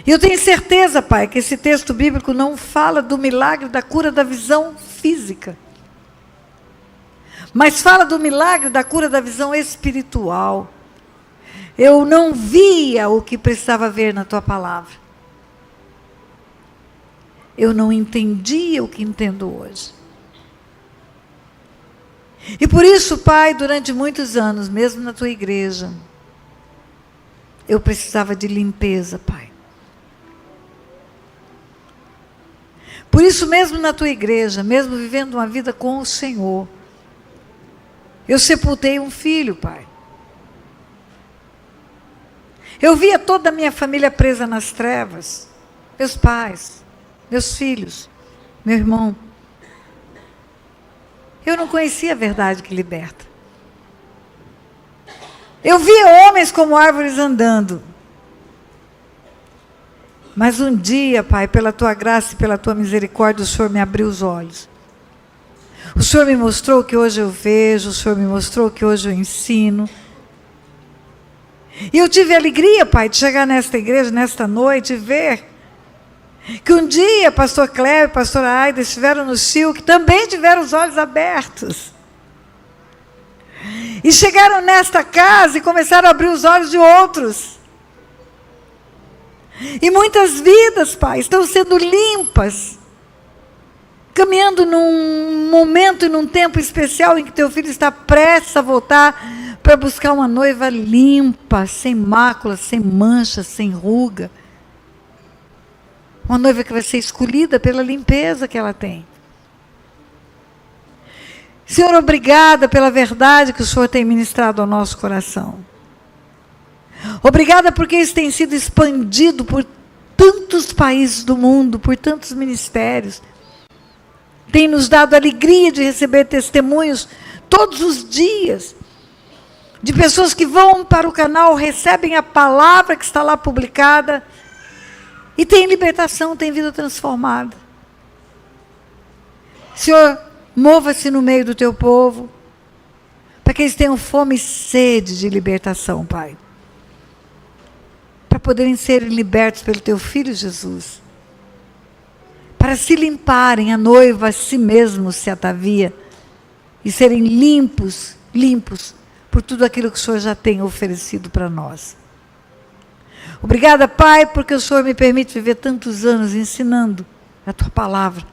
E eu tenho certeza, Pai, que esse texto bíblico não fala do milagre da cura da visão física, mas fala do milagre da cura da visão espiritual. Eu não via o que precisava ver na tua palavra. Eu não entendia o que entendo hoje. E por isso, Pai, durante muitos anos, mesmo na tua igreja, eu precisava de limpeza, Pai. Por isso, mesmo na tua igreja, mesmo vivendo uma vida com o Senhor, eu sepultei um filho, Pai. Eu via toda a minha família presa nas trevas, meus pais, meus filhos, meu irmão. Eu não conhecia a verdade que liberta. Eu via homens como árvores andando. Mas um dia, Pai, pela tua graça e pela tua misericórdia, o Senhor me abriu os olhos. O Senhor me mostrou o que hoje eu vejo, o Senhor me mostrou o que hoje eu ensino. E eu tive a alegria, Pai, de chegar nesta igreja, nesta noite, e ver que um dia pastor Cléber e pastora Aida estiveram no Sil, que também tiveram os olhos abertos. E chegaram nesta casa e começaram a abrir os olhos de outros. E muitas vidas, Pai, estão sendo limpas, caminhando num momento e num tempo especial em que teu filho está prestes a voltar para buscar uma noiva limpa, sem mácula, sem mancha, sem ruga. Uma noiva que vai ser escolhida pela limpeza que ela tem. Senhor, obrigada pela verdade que o Senhor tem ministrado ao nosso coração. Obrigada porque isso tem sido expandido por tantos países do mundo, por tantos ministérios. Tem nos dado a alegria de receber testemunhos todos os dias, de pessoas que vão para o canal, recebem a palavra que está lá publicada, e tem libertação, tem vida transformada. Senhor, mova-se no meio do teu povo, para que eles tenham fome e sede de libertação, Pai. Para poderem ser libertos pelo teu Filho Jesus. Para se limparem, a noiva a si mesmo se atavia, e serem limpos por tudo aquilo que o Senhor já tem oferecido para nós. Obrigada, Pai, porque o Senhor me permite viver tantos anos ensinando a tua palavra.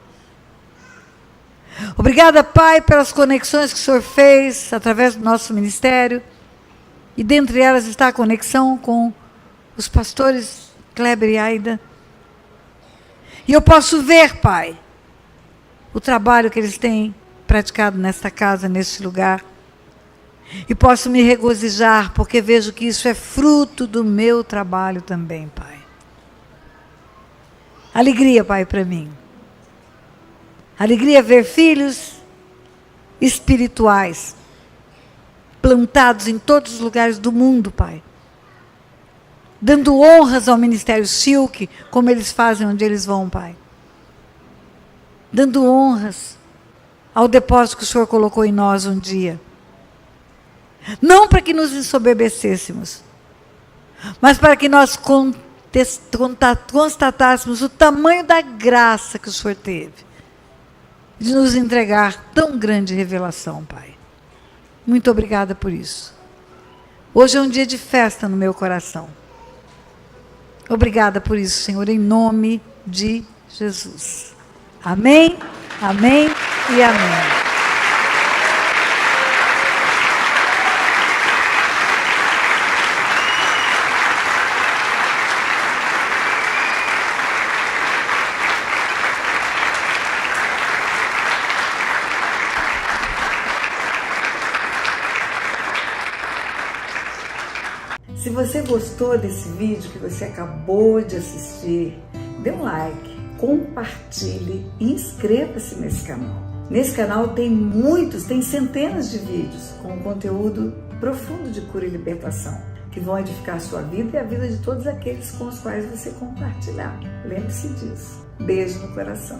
Obrigada, Pai, pelas conexões que o Senhor fez através do nosso ministério, e dentre elas está a conexão com os pastores Cléber e Aida. E eu posso ver, Pai, o trabalho que eles têm praticado nesta casa, neste lugar. E posso me regozijar, porque vejo que isso é fruto do meu trabalho também, Pai. Alegria, Pai, para mim. Alegria ver filhos espirituais plantados em todos os lugares do mundo, Pai. Dando honras ao Ministério Silk, como eles fazem onde eles vão, Pai. Dando honras ao depósito que o Senhor colocou em nós um dia. Não para que nos ensoberbecêssemos, mas para que nós constatássemos o tamanho da graça que o Senhor teve de nos entregar tão grande revelação, Pai. Muito obrigada por isso. Hoje é um dia de festa no meu coração. Obrigada por isso, Senhor, em nome de Jesus. Amém, amém e amém. Se você gostou desse vídeo que você acabou de assistir, dê um like, compartilhe e inscreva-se nesse canal. Nesse canal tem centenas de vídeos com conteúdo profundo de cura e libertação, que vão edificar a sua vida e a vida de todos aqueles com os quais você compartilhar. Lembre-se disso. Beijo no coração.